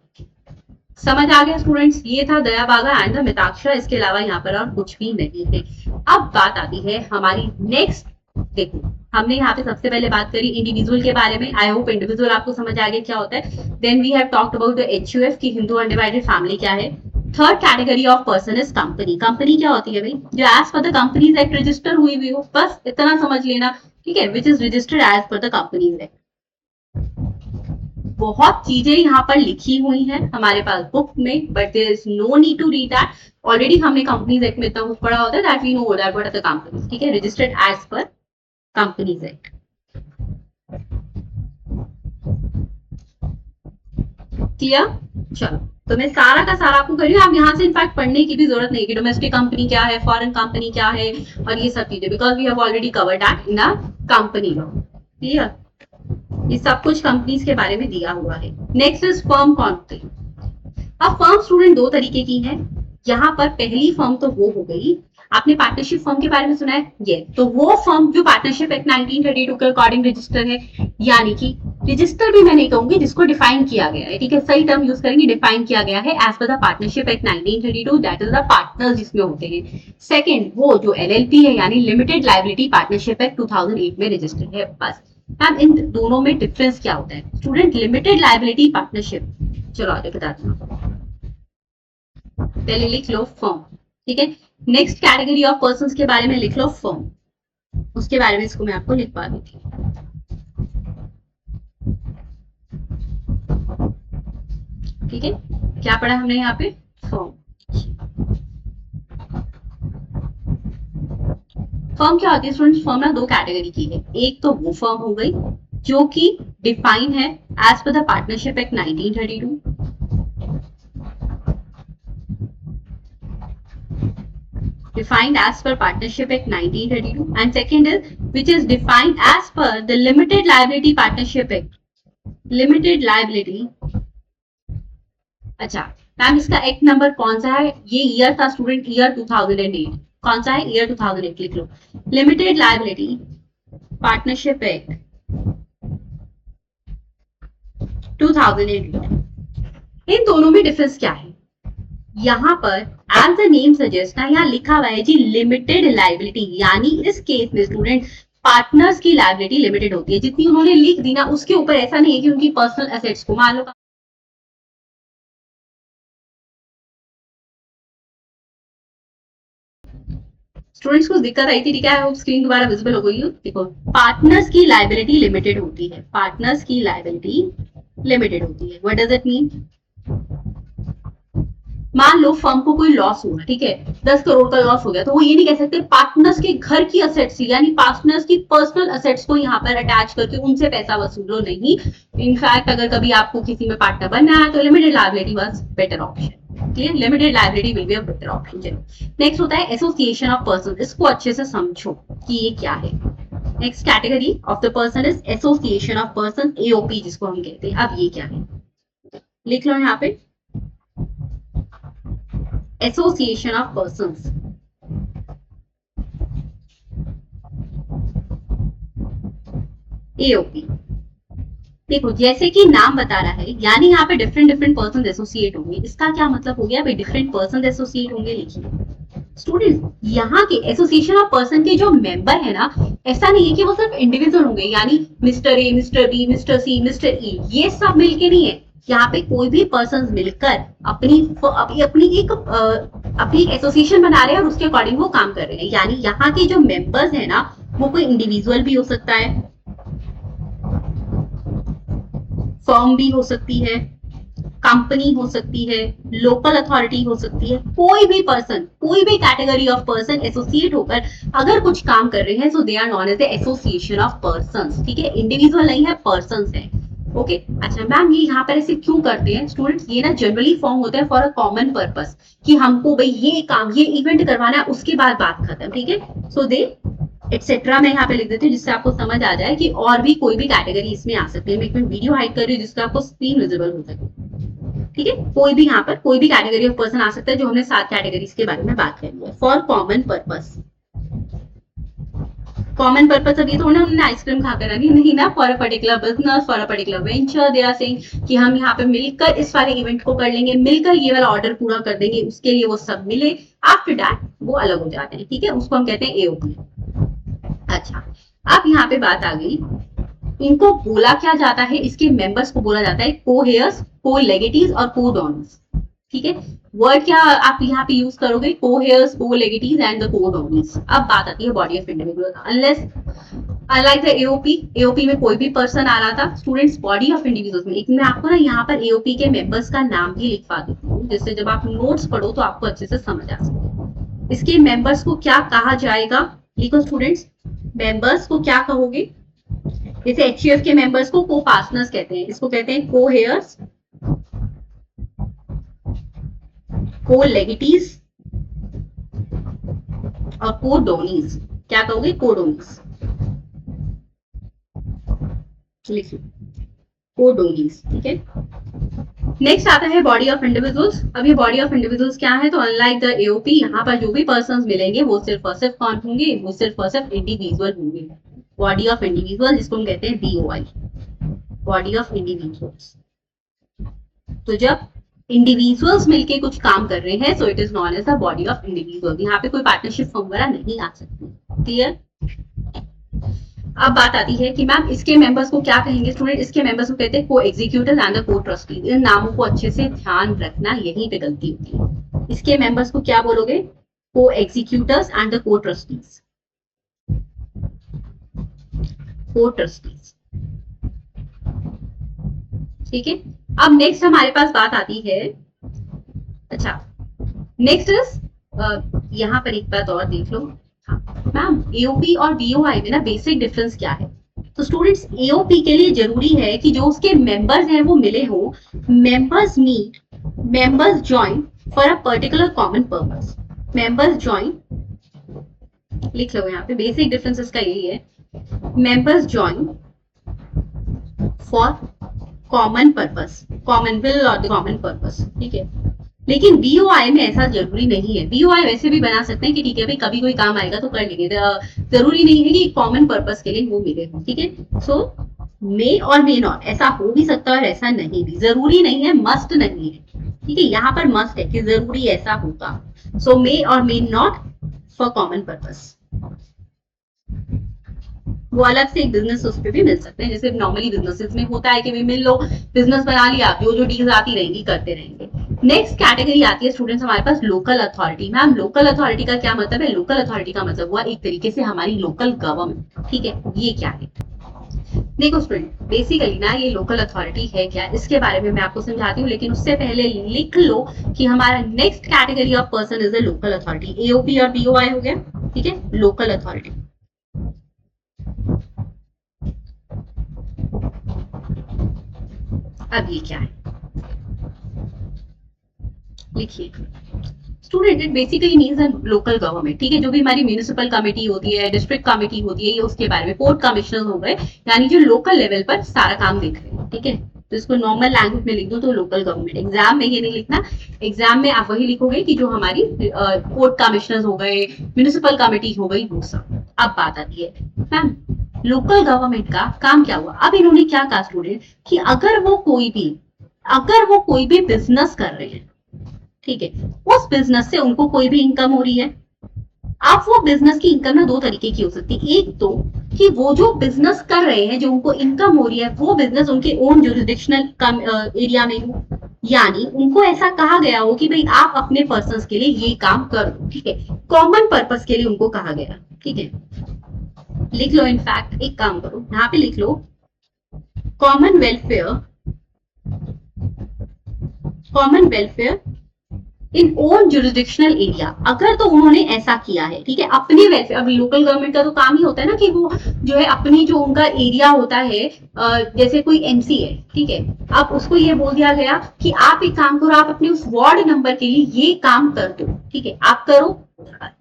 समझ आ गया स्टूडेंट्स? ये था दया बागा एंड द मिताक्षरा, इसके अलावा यहाँ पर और कुछ भी नहीं है। अब बात आती है हमारी नेक्स्ट। देखो, हमने यहाँ पे सबसे पहले बात करी इंडिविजुअल के बारे में। आई होप इंडिविजुअल आपको समझ आ गया क्या होता है। Then we have talked about the HUF की हिंदू अनडिवाइडेड फैमिली क्या है। Third category of person is company. Company क्या होती है भाई? जो as per the companies act register हुई हुई हो, बस इतना समझ लेना। ठीक है, which is registered as per the companies act. बहुत चीजें यहाँ पर लिखी हुई हैं हमारे पास बुक में, but there is no need to read that. Already हमने कंपनीज एक्ट में इतना कुछ पढ़ा होता है that we know that what are the companies. ठीक है, registered as per companies act. Clear? चलो, तो मैं सारा का सारा आपको कर रही हूँ, आप यहाँ से इनफैक्ट पढ़ने की भी जरूरत नहीं कि डोमेस्टिक कंपनी क्या है, फॉरेन कंपनी क्या है और ये सब चीजें, because we have already covered that in the company law. Clear? ये सब कुछ कंपनीज के बारे में दिया हुआ है। Next is firm contract. अब फर्म स्टूडेंट दो तरीके की है। यहाँ पर पहली फर्म तो वो हो गई, आपने पार्टनरशिप फर्म के बारे में सुना है, ये तो वो फर्म जो पार्टनरशिप एक्ट 1932 के अकॉर्डिंग रजिस्टर है, यानी कि रजिस्टर भी मैं नहीं कहूंगी, जिसको डिफाइन किया गया है। ठीक है, सही टर्म यूज करेंगे, डिफाइन किया गया है as per the partnership act 1932, that is the partners जिसमें होते हैं। सेकंड, वो जो LLP है, यानी लिमिटेड लायबिलिटी पार्टनरशिप एक्ट 2008 में रजिस्टर्ड है। बस अब इन दोनों में डिफरेंस क्या होता है स्टूडेंट? लिमिटेड लायबिलिटी पार्टनरशिप, चलो आगे बताती हूँ, पहले लिख लो फर्म। ठीक है, नेक्स्ट कैटेगरी ऑफ पर्संस के बारे में लिख लो फर्म, उसके बारे में इसको मैं आपको लिखवा देती हूँ। ठीक है, क्या पढ़ा हमने यहाँ पे? फर्म। फर्म क्या होती है स्टूडेंट्स? फर्म ना दो कैटेगरी की है। एक तो वो फर्म हो गई जो कि डिफाइन है as per the partnership act 1932, defined as per Partnership Act 1932, and second is which is defined as per the Limited Liability Partnership Act. Limited Liability, अच्छा मैम इसका एक्ट नंबर कौन सा है? ये ईयर था स्टूडेंट, ईयर 2008। कौन सा है? ईयर 2008 लिख लो। Limited liability partnership act 2008। इन दोनों में डिफरेंस क्या है? यहाँ पर एज द नेम सजेस्ट ना, यहाँ लिखा हुआ है जी लिमिटेड लायबिलिटी, यानी इस केस में स्टूडेंट पार्टनर्स की लायबिलिटी लिमिटेड होती है। जितनी उन्होंने लिख दी ना उसके ऊपर ऐसा नहीं है कि उनकी पर्सनल एसेट्स को, मान लो स्टूडेंट्स को दिक्कत आई थी, ठीक है, स्क्रीन दोबारा विजिबल हो गई हो, देखो पार्टनर्स की लायबिलिटी लिमिटेड होती है, पार्टनर्स की लायबिलिटी लिमिटेड होती है। What does it mean? मान लो फर्म को कोई लॉस हुआ, ठीक है, 10 करोड़ का लॉस हो गया, तो वो ये नहीं कह सकते पार्टनर्स के घर की असेट्स यानी पार्टनर्स की पर्सनल असेट्स को यहाँ पर अटैच करके उनसे पैसा वसूलो, नहीं। इनफैक्ट अगर कभी आपको किसी में पार्टनर बनना है तो limited liability was better option. Clear? Limited liability will be a better option. चलो नेक्स्ट होता है एसोसिएशन ऑफ पर्सन। इसको अच्छे से समझो कि ये क्या है। Next category of the person is association of person, AOP जिसको हम कहते हैं। अब ये क्या है लिख लो यहाँ पे, एसोसिएशन ऑफ पर्संस। एओपी देखो जैसे कि नाम बता रहा है, यानी यहाँ पे डिफरेंट डिफरेंट पर्सन एसोसिएट होंगे। इसका क्या मतलब हो गया भाई? डिफरेंट पर्सन एसोसिएट होंगे। लिखिए स्टूडेंट्स, यहाँ के एसोसिएशन ऑफ पर्सन के जो मेंबर है ना, ऐसा नहीं है कि वो सिर्फ इंडिविजुअल होंगे, यानी mister A, mister B, mister C, mister E, ये सब मिलके नहीं है। यहाँ पे कोई भी पर्सन मिलकर अपनी एसोसिएशन बना रहे हैं और उसके अकॉर्डिंग वो काम कर रहे हैं। यानी यहाँ के जो मेंबर्स है ना, वो कोई इंडिविजुअल भी हो सकता है, फर्म भी हो सकती है, कंपनी हो सकती है, लोकल अथॉरिटी हो सकती है, कोई भी पर्सन, कोई भी कैटेगरी ऑफ पर्सन एसोसिएट होकर अगर कुछ काम कर रहे हैं तो they are known as the association of persons. ठीक है, इंडिविजुअल नहीं है, पर्संस है। ओके अच्छा मैम, ये यहाँ पर ऐसे क्यों करते हैं स्टूडेंट्स? ये ना जनरली फॉर्म होता है फॉर अ कॉमन पर्पस, कि हमको भाई ये काम, ये इवेंट करवाना है, उसके बाद बात खत्म। ठीक है, सो दे एक्सेट्रा मैं यहाँ पे लिख देती हूँ जिससे आपको समझ आ जाए कि और भी कोई भी कैटेगरी इसमें आ सकती है। मैं एक मिनट वीडियो हाइड कर रही हूँ जिससे आपको स्क्रीन विजिबल हो सके। ठीक है, कोई भी यहाँ पर कोई भी कैटेगरी ऑफ पर्सन आ सकता है, जो हमने 7 कैटेगरीज के बारे में बात कर ली है। For common purpose, common purpose अब ये थोड़ा ना उन्होंने आइसक्रीम खाकर रखी नहीं ना, for a particular business, for a particular venture, they are saying कि हम यहाँ पे मिलकर इस वाले इवेंट को कर लेंगे, मिलकर ये वाला ऑर्डर पूरा कर देंगे, उसके लिए वो सब मिले, आफ्टर दैट वो अलग हो जाते हैं। ठीक है, उसको हम कहते हैं एओपी। अच्छा अब यहाँ पे बात आ गई, इनको बोला क्या जाता है, इसके मेंबर्स को बोला जाता है को-हेयर्स, को-लेगेटीज और को-डोनर्स। ठीक है, वर्ड क्या आप यहाँ पे यूज करोगे? को-हेयर्स, को-लेगेटीज एंड द को-डोनर्स। अब बात आती है body of individual. Unless unlike the AOP, AOP में कोई भी पर्सन आ रहा था स्टूडेंट्स, बॉडी ऑफ इंडिविजुअल्स में एक मैं आपको ना यहाँ पर एओपी के मेंबर्स का नाम भी लिखवा देती हूँ, जिससे जब आप नोट्स पढ़ो तो आपको अच्छे से समझ आ सके। इसके मेंबर्स को क्या कहा जाएगा? लिखो स्टूडेंट्स, मेंबर्स को क्या कहोगे? जैसे एचयूएफ के मेंबर्स को को पार्टनर्स कहते हैं, इसको कहते हैं को हेयर्स, को लेगेटीज और को डोनीज। क्या कहोगे? को डोनीज। लिखिए को डोनीज। ठीक है, नेक्स्ट आता है बॉडी ऑफ इंडिविजुअल्स। अब ये बॉडी ऑफ इंडिविजुअल्स क्या है? तो अनलाइक द एओपी, यहाँ पर जो भी पर्संस मिलेंगे वो सिर्फ और सिर्फ कौन होंगे? वो सिर्फ और सिर्फ इंडिविजुअल होंगे। बॉडी ऑफ इंडिविजुअल जिसको हम कहते हैं बीओआई, बॉडी ऑफ इंडिविजुअल्स। तो जब इंडिविजुअल्स मिलके कुछ काम कर रहे हैं so it is known as the body of individual. यहाँ पे कोई पार्टनरशिप फॉर्म वगैरह नहीं आ सकती। क्लियर? अब बात आती है कि मैम इसके मेंबर्स को क्या कहेंगे स्टूडेंट? इसके मेंबर्स को कहते हैं को एग्जीक्यूटिव एंड द को ट्रस्टी। इन नामों को अच्छे से ध्यान रखना, यहीं पे गलती होती है। इसके मेंबर्स को क्या बोलोगे? को एग्जीक्यूटिव्स एंड द को ट्रस्टीज, को ट्रस्टीज। ठीक है, अब नेक्स्ट हमारे पास बात आती है, अच्छा नेक्स्ट इज यहाँ पर एक बात और देख लो मैम, एओपी और बीओआई में ना बेसिक डिफरेंस क्या है? तो स्टूडेंट्स एओपी के लिए जरूरी है कि जो उसके मेंबर्स हैं वो मिले हो, members meet, members join for a particular common purpose, members join लिख लो यहाँ पे, बेसिक डिफरेंसेस का यही है, members join for common purpose, common will और कॉमन पर्पस, ठीक है। लेकिन बीओआई में ऐसा जरूरी नहीं है, बीओआई वैसे भी बना सकते हैं कि ठीक है भाई कभी कोई काम आएगा तो कर लेंगे, जरूरी नहीं है कि कॉमन पर्पस के लिए वो मिले, ठीक है। सो मे और मे नॉट, ऐसा हो भी सकता है और ऐसा नहीं भी, जरूरी नहीं है, मस्ट नहीं है, ठीक है। यहाँ पर मस्ट है कि जरूरी ऐसा होगा, सो मे और may not for common purpose. वो अलग से एक बिजनेस उस पर भी मिल सकते हैं, जैसे नॉर्मली बिजनेसेस में होता है कि भी मिल लो, बिजनेस बना लिया, जो जो डील्स आती रहेंगी करते रहेंगे। नेक्स्ट कैटेगरी आती है स्टूडेंट्स हमारे पास local authority. Ma'am local authority का क्या मतलब है? लोकल अथॉरिटी का मतलब हुआ एक तरीके से हमारी लोकल गवर्नमेंट, ठीक है। ये क्या है? देखो स्टूडेंट, बेसिकली ना ये लोकल अथॉरिटी है क्या, इसके बारे में मैं आपको समझाती हूँ, लेकिन उससे पहले लिख लो कि हमारा next category of person is a local authority. AOP और बीओआई हो गया, ठीक है, लोकल अथॉरिटी। अब ये क्या है लिखिए। Student it basically means local government, ठीक है। जो भी हमारी म्यूनिसिपल कमेटी होती है, डिस्ट्रिक्ट कमेटी होती है, ये उसके बारे में, पोर्ट कमिश्नर हो गए, यानी जो लोकल लेवल पर सारा काम देख रहे हैं, ठीक है। तो इसको नॉर्मल लैंग्वेज में लिख दो तो लोकल गवर्नमेंट। एग्जाम में ये नहीं लिखना, एग्जाम में आप वही लिखोगे कि जो हमारी पोर्ट कमिश्नर हो गए, म्यूनिसिपल कमेटी हो गई, वो सब। अब बात आती है मैम लोकल गवर्नमेंट का काम क्या हुआ। अब इन्होंने क्या कहा स्टूडेंट कि अगर वो कोई भी बिजनेस कर रहे हैं, ठीक है, उस बिजनेस से उनको कोई भी इनकम हो रही है। अब वो बिजनेस की इनकम ना दो तरीके की हो सकती है। एक तो कि वो जो बिजनेस कर रहे हैं, जो उनको इनकम हो रही है, वो बिजनेस उनके ओन जुरिडिक्शनल एरिया में हो, यानी उनको ऐसा कहा गया हो कि भाई आप अपने पर्संस के लिए ये काम कर दो, ठीक है। कॉमन पर्पस के लिए उनको कहा गया, ठीक है। लिख लो, इनफैक्ट एक काम करो, यहाँ पे लिख लो common welfare, common welfare in own jurisdictional area. अगर तो उन्होंने ऐसा किया है, ठीक है, अपने वेलफेयर। अब लोकल गवर्नमेंट का तो काम ही होता है ना कि वो जो है अपनी जो उनका एरिया होता है, जैसे कोई एमसी है, ठीक है, अब उसको ये बोल दिया गया कि आप एक काम करो, आप अपने उस वार्ड नंबर के लिए ये काम कर दो, ठीक है, आप करो,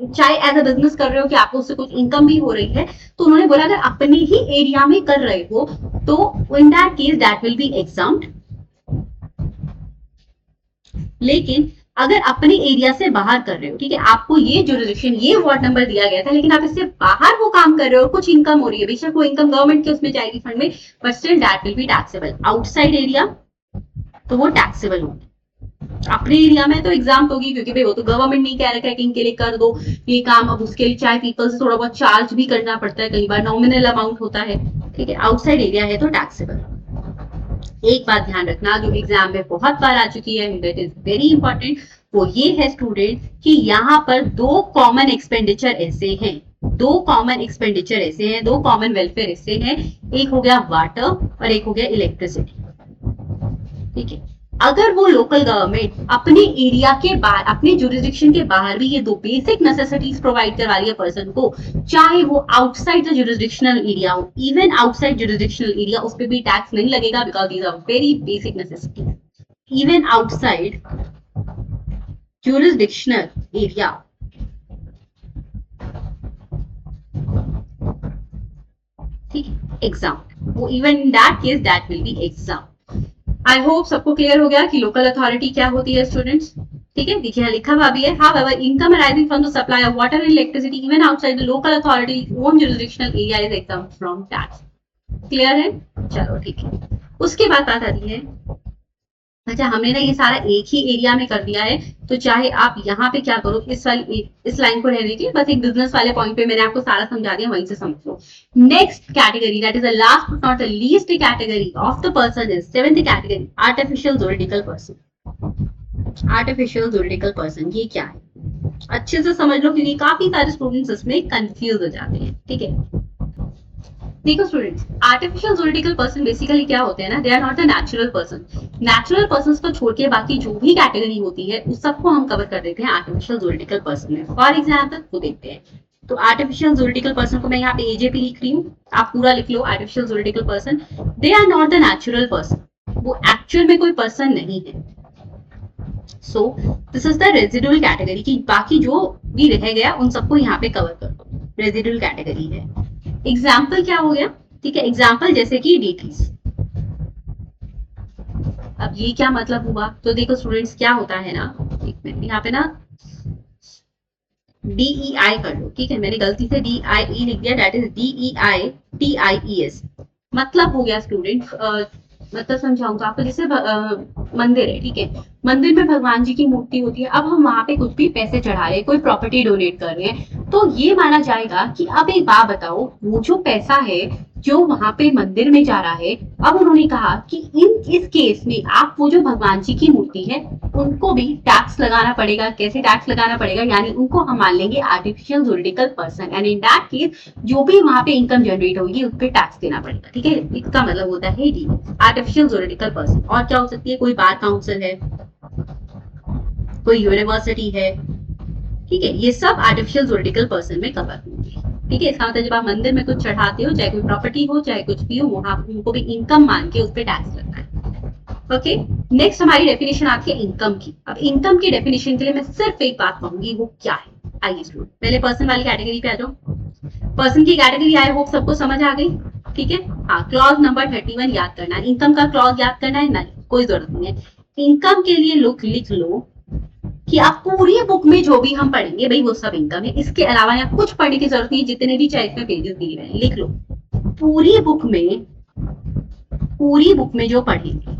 चाहे एज अ बिजनेस कर रहे हो कि आपको उससे कुछ इनकम भी हो रही है। तो उन्होंने बोला अगर अपने ही एरिया में कर रहे हो तो इन that case that will B examined. लेकिन अगर अपने एरिया से बाहर कर रहे हो, ठीक है, आपको ये जुरिडिक्शन, ये वार्ड नंबर दिया गया था, लेकिन आप इससे बाहर वो काम कर रहे हो, कुछ इनकम हो रही है, बेशक वो इनकम गवर्नमेंट के उसमें जाएगी फंड में, but still that will be taxable. Outside area तो वो टैक्सेबल होगी, अपने एरिया में तो एग्जाम होगी, क्योंकि भाई वो तो गवर्नमेंट नहीं कह रखा है कि इनके लिए कर दो ये काम। अब उसके लिए चाहे पीपल से थोड़ा बहुत चार्ज भी करना पड़ता है, कई बार नॉमिनल अमाउंट होता है, ठीक है। आउटसाइड एरिया है तो टैक्सेबल। एक बात ध्यान रखना जो एग्जाम में बहुत बार आ चुकी है, दैट इज वेरी इंपॉर्टेंट, वो ये है स्टूडेंट कि यहाँ पर दो कॉमन एक्सपेंडिचर ऐसे हैं, दो कॉमन एक्सपेंडिचर ऐसे हैं, दो कॉमन वेलफेयर ऐसे हैं, एक हो गया वाटर और एक हो गया इलेक्ट्रिसिटी, ठीक है। अगर वो लोकल गवर्नमेंट अपने एरिया के बाहर, अपने जुरिडिक्शन के बाहर भी ये दो बेसिक नेसेसिटीज प्रोवाइड करवा रही है पर्सन को, चाहे वो आउटसाइड द जुरिडिक्शनल एरिया हो, इवन आउटसाइड जुरिडिक्शनल एरिया, उस पर भी टैक्स नहीं लगेगा, because these are very basic necessities. Even outside jurisdictional area, ठीक है, एग्जाम, वो even in that case that will be exempt. I hope सबको क्लियर हो गया कि लोकल अथॉरिटी क्या होती है स्टूडेंट्स, ठीक है। देखिए लिखा हुआ भी है, however income arising from the supply of water and electricity even outside the local authority own jurisdictional area is exempt from tax। Clear है? चलो ठीक है। उसके बाद बात आती है, अच्छा हमने ना ये सारा एक ही एरिया में कर दिया है, तो चाहे आप यहाँ पे क्या करो, इस लाइन को रहने के बस एक बिजनेस वाले पॉइंट पे मैंने आपको सारा समझा दिया, वहीं से समझ लो। Next category that is the last but not the least category of the person is seventh category, artificial juridical person. Artificial juridical person ये क्या है अच्छे से समझ लो, क्योंकि काफी सारे स्टूडेंट्स इसमें कंफ्यूज हो जाते हैं, ठीक है। देखो students, artificial juridical person basically क्या होते हैं ना, they are not the natural person. Natural person को छोड़ के बाकी जो भी कैटेगरी होती है उस सबको हम कवर कर देते हैं आर्टिफिशियल जुरिडिकल पर्सन में। फॉर एग्जाम्पल वो देखते हैं, तो आर्टिफिशियल जुरिडिकल पर्सन को मैं यहाँ पे एजेपी लिख रही हूँ, आप पूरा लिख लो। Artificial juridical person, they are not the natural person, वो एक्चुअल में कोई पर्सन नहीं है। So this is the residual category, की बाकी जो भी रह गया उन सबको यहाँ पे कवर कर दो। रेजिडुअल कैटेगरी है। एग्जाम्पल क्या हो गया, ठीक है, एग्जाम्पल जैसे कि डीटीज। अब ये क्या मतलब हुआ, तो देखो स्टूडेंट्स क्या होता है ना, एक मिनट यहाँ पे ना DEI कर लो, ठीक है, मैंने गलती से DIE लिख दिया, दैट इज DEITIES। मतलब हो गया स्टूडेंट, मतलब समझाऊं तो आपको, जैसे मंदिर है, ठीक है, मंदिर में भगवान जी की मूर्ति होती है, अब हम वहां पे कुछ भी पैसे चढ़ा रहे हैं, कोई प्रॉपर्टी डोनेट कर रहे हैं, तो ये माना जाएगा कि अब एक बात बताओ, वो जो पैसा है जो वहां पे मंदिर में जा रहा है, अब उन्होंने कहा कि इस केस में आप वो जो भगवान जी की मूर्ति है उनको भी टैक्स लगाना पड़ेगा। कैसे टैक्स लगाना पड़ेगा, यानी उनको हम मान लेंगे artificial juridical person, and in that case जो भी वहां पे इनकम जनरेट होगी उस पर टैक्स देना पड़ेगा, ठीक है, इसका मतलब होता है डी, आर्टिफिशियल जुरिडिकल पर्सन। और क्या हो सकती है, कोई बार काउंसिल है, कोई यूनिवर्सिटी है, ठीक है, ये सब आर्टिफिशियल जुरिडिकल पर्सन में कवर होंगे, ठीक है। इसका मतलब जब आप मंदिर में कुछ चढ़ाते हो, चाहे कोई प्रॉपर्टी हो चाहे कुछ भी हो, वहां उनको भी इनकम मान के उस पर टैक्स लगता है। ओके, नेक्स्ट हमारी डेफिनेशन आती है इनकम की। अब इनकम की डेफिनेशन के लिए मैं सिर्फ एक बात कहूंगी, वो क्या है। आइए स्टूडेंट, पहले पर्सन वाली कैटेगरी पे आ जाओ। पर्सन की कैटेगरी आई होप सबको समझ आ गई, ठीक है। हाँ, क्लॉज नंबर 31 याद करना है, इनकम का क्लॉज याद करना है, नहीं कोई जरूरत नहीं है। इनकम के लिए लिख लो कि आप पूरी बुक में जो भी हम पढ़ेंगे भाई वो सब इनकम है, इसके अलावा यहाँ कुछ पढ़ने की जरूरत नहीं, जितने भी चाहे इसमें पेजेस दिए हुए हैं लिख लो। पूरी बुक में जो पढ़ेंगे,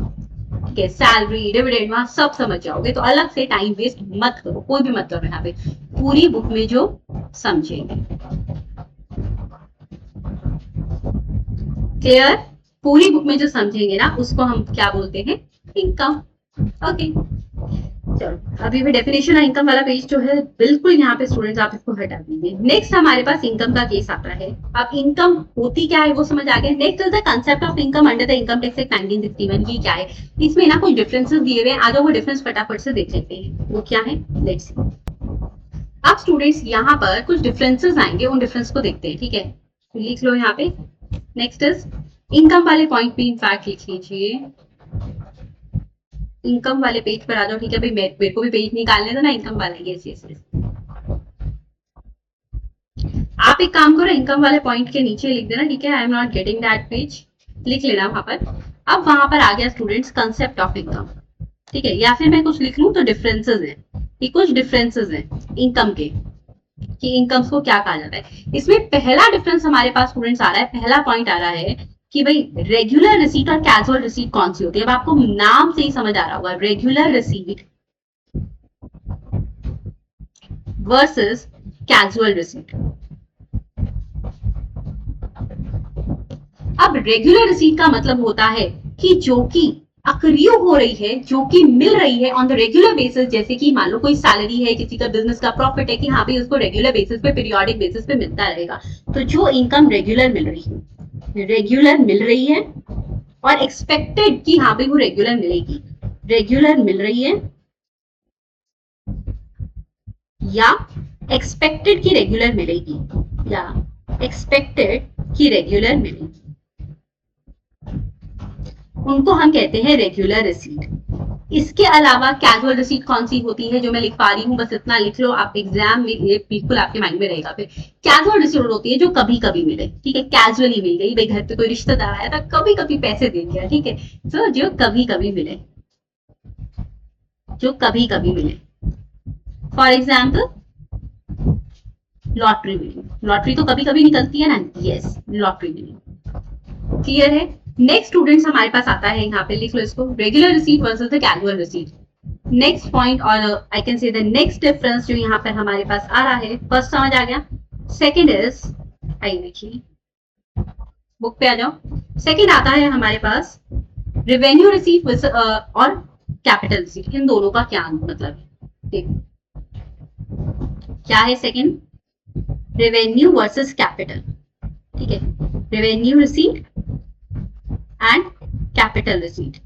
ठीक है, सैलरी डिविडेंड वहां सब समझ जाओगे, तो अलग से टाइम वेस्ट मत करो, कोई भी मत करो यहाँ पे। पूरी बुक में जो समझेंगे, क्लियर, पूरी बुक में जो समझेंगे ना उसको हम क्या बोलते हैं, इनकम। ओके, चलो अभी भी डेफिनेशन इनकम वाला पेज जो है बिल्कुल यहाँ पे स्टूडेंट्स आप इसको हटा दीजिए। नेक्स्ट हमारे पास इनकम का केस आता है। अब इनकम होती क्या है वो समझ आ गया। Next is the concept of income under the income tax act 1961। ये क्या है, इसमें ना कुछ डिफरेंसेस दिए हुए हैं, आज वो डिफरेंस फटाफट से देख लेते हैं, वो क्या है, लेट्स सी। अब स्टूडेंट्स यहाँ पर कुछ डिफरेंसेस आएंगे, उन डिफरेंस को देखते हैं, ठीक है, लिख लो यहाँ पे। नेक्स्ट इज इनकम वाले पॉइंट भी इनफैक्ट लिख लीजिए, इनकम वाले पेज पर आ जाओ, ठीक है भाई, मेरे को भी पेज निकालने दो ना इनकम वाले। यस यस यस, आप एक काम करो, इनकम वाले पॉइंट के नीचे लिख देना, ठीक है, I am not getting that page, लिख लेना वहां पर। अब वहां पर आ गया स्टूडेंट्स कंसेप्ट ऑफ इनकम, ठीक है, या फिर मैं कुछ लिख लूं तो डिफरेंसेस है, ये कुछ डिफरेंसेस है इनकम के, कि इनकम को क्या कहा जाता है। इसमें पहला डिफरेंस हमारे पास स्टूडेंट्स आ रहा है, पहला पॉइंट आ रहा है कि भाई रेगुलर रिसीट और कैजुअल रिसीट कौन सी होती है। अब आपको नाम से ही समझ आ रहा होगा, regular receipt versus casual receipt. अब रेगुलर रिसीट का मतलब होता है कि जो कि अक्रियो हो रही है, जो कि मिल रही है ऑन द रेगुलर बेसिस, जैसे कि मान लो कोई सैलरी है, किसी का बिजनेस का प्रॉफिट है, कि हाँ भाई उसको रेगुलर बेसिस पे, पीरियोडिक बेसिस पे मिलता रहेगा। तो जो इनकम रेगुलर मिल रही है और एक्सपेक्टेड कि हाँ भाई वो रेगुलर मिलेगी, रेगुलर मिल रही है या एक्सपेक्टेड की रेगुलर मिलेगी, या एक्सपेक्टेड की रेगुलर मिलेगी, उनको हम कहते हैं रेगुलर रिसीट। इसके अलावा कैजुअल रिसीट कौन सी होती है, जो मैं लिख पा रही हूँ, बस इतना लिख लो, आप एग्जाम में ये बिल्कुल आपके माइंड में रहेगा। फिर कैजुअल रिसीट होती है जो कभी कभी मिले, ठीक है, कैजुअली मिल गई, भाई घर पे कोई रिश्तेदार आया था, कभी कभी पैसे दे दिया, ठीक है, तो जो कभी कभी मिले, जो कभी कभी मिले। फॉर एग्जाम्पल लॉटरी मिली, लॉटरी तो कभी कभी निकलती है ना, यस, लॉटरी मिली, क्लियर है। नेक्स्ट स्टूडेंट्स हमारे पास आता है, यहाँ पे लिख लो इसको, regular receipt versus the casual receipt. Next point, और I can say the next difference जो यहाँ पे हमारे पास आ रहा है, फर्स्ट समझ आ गया। सेकंड इज, आई देखिए बुक पे आ जाओ, सेकंड आता है हमारे पास रेवेन्यू रिसीट और कैपिटल रिसीट। इन दोनों का क्या मतलब है, देखो क्या है सेकंड, रेवेन्यू वर्सेस कैपिटल, ठीक है, revenue receipt and capital receipt.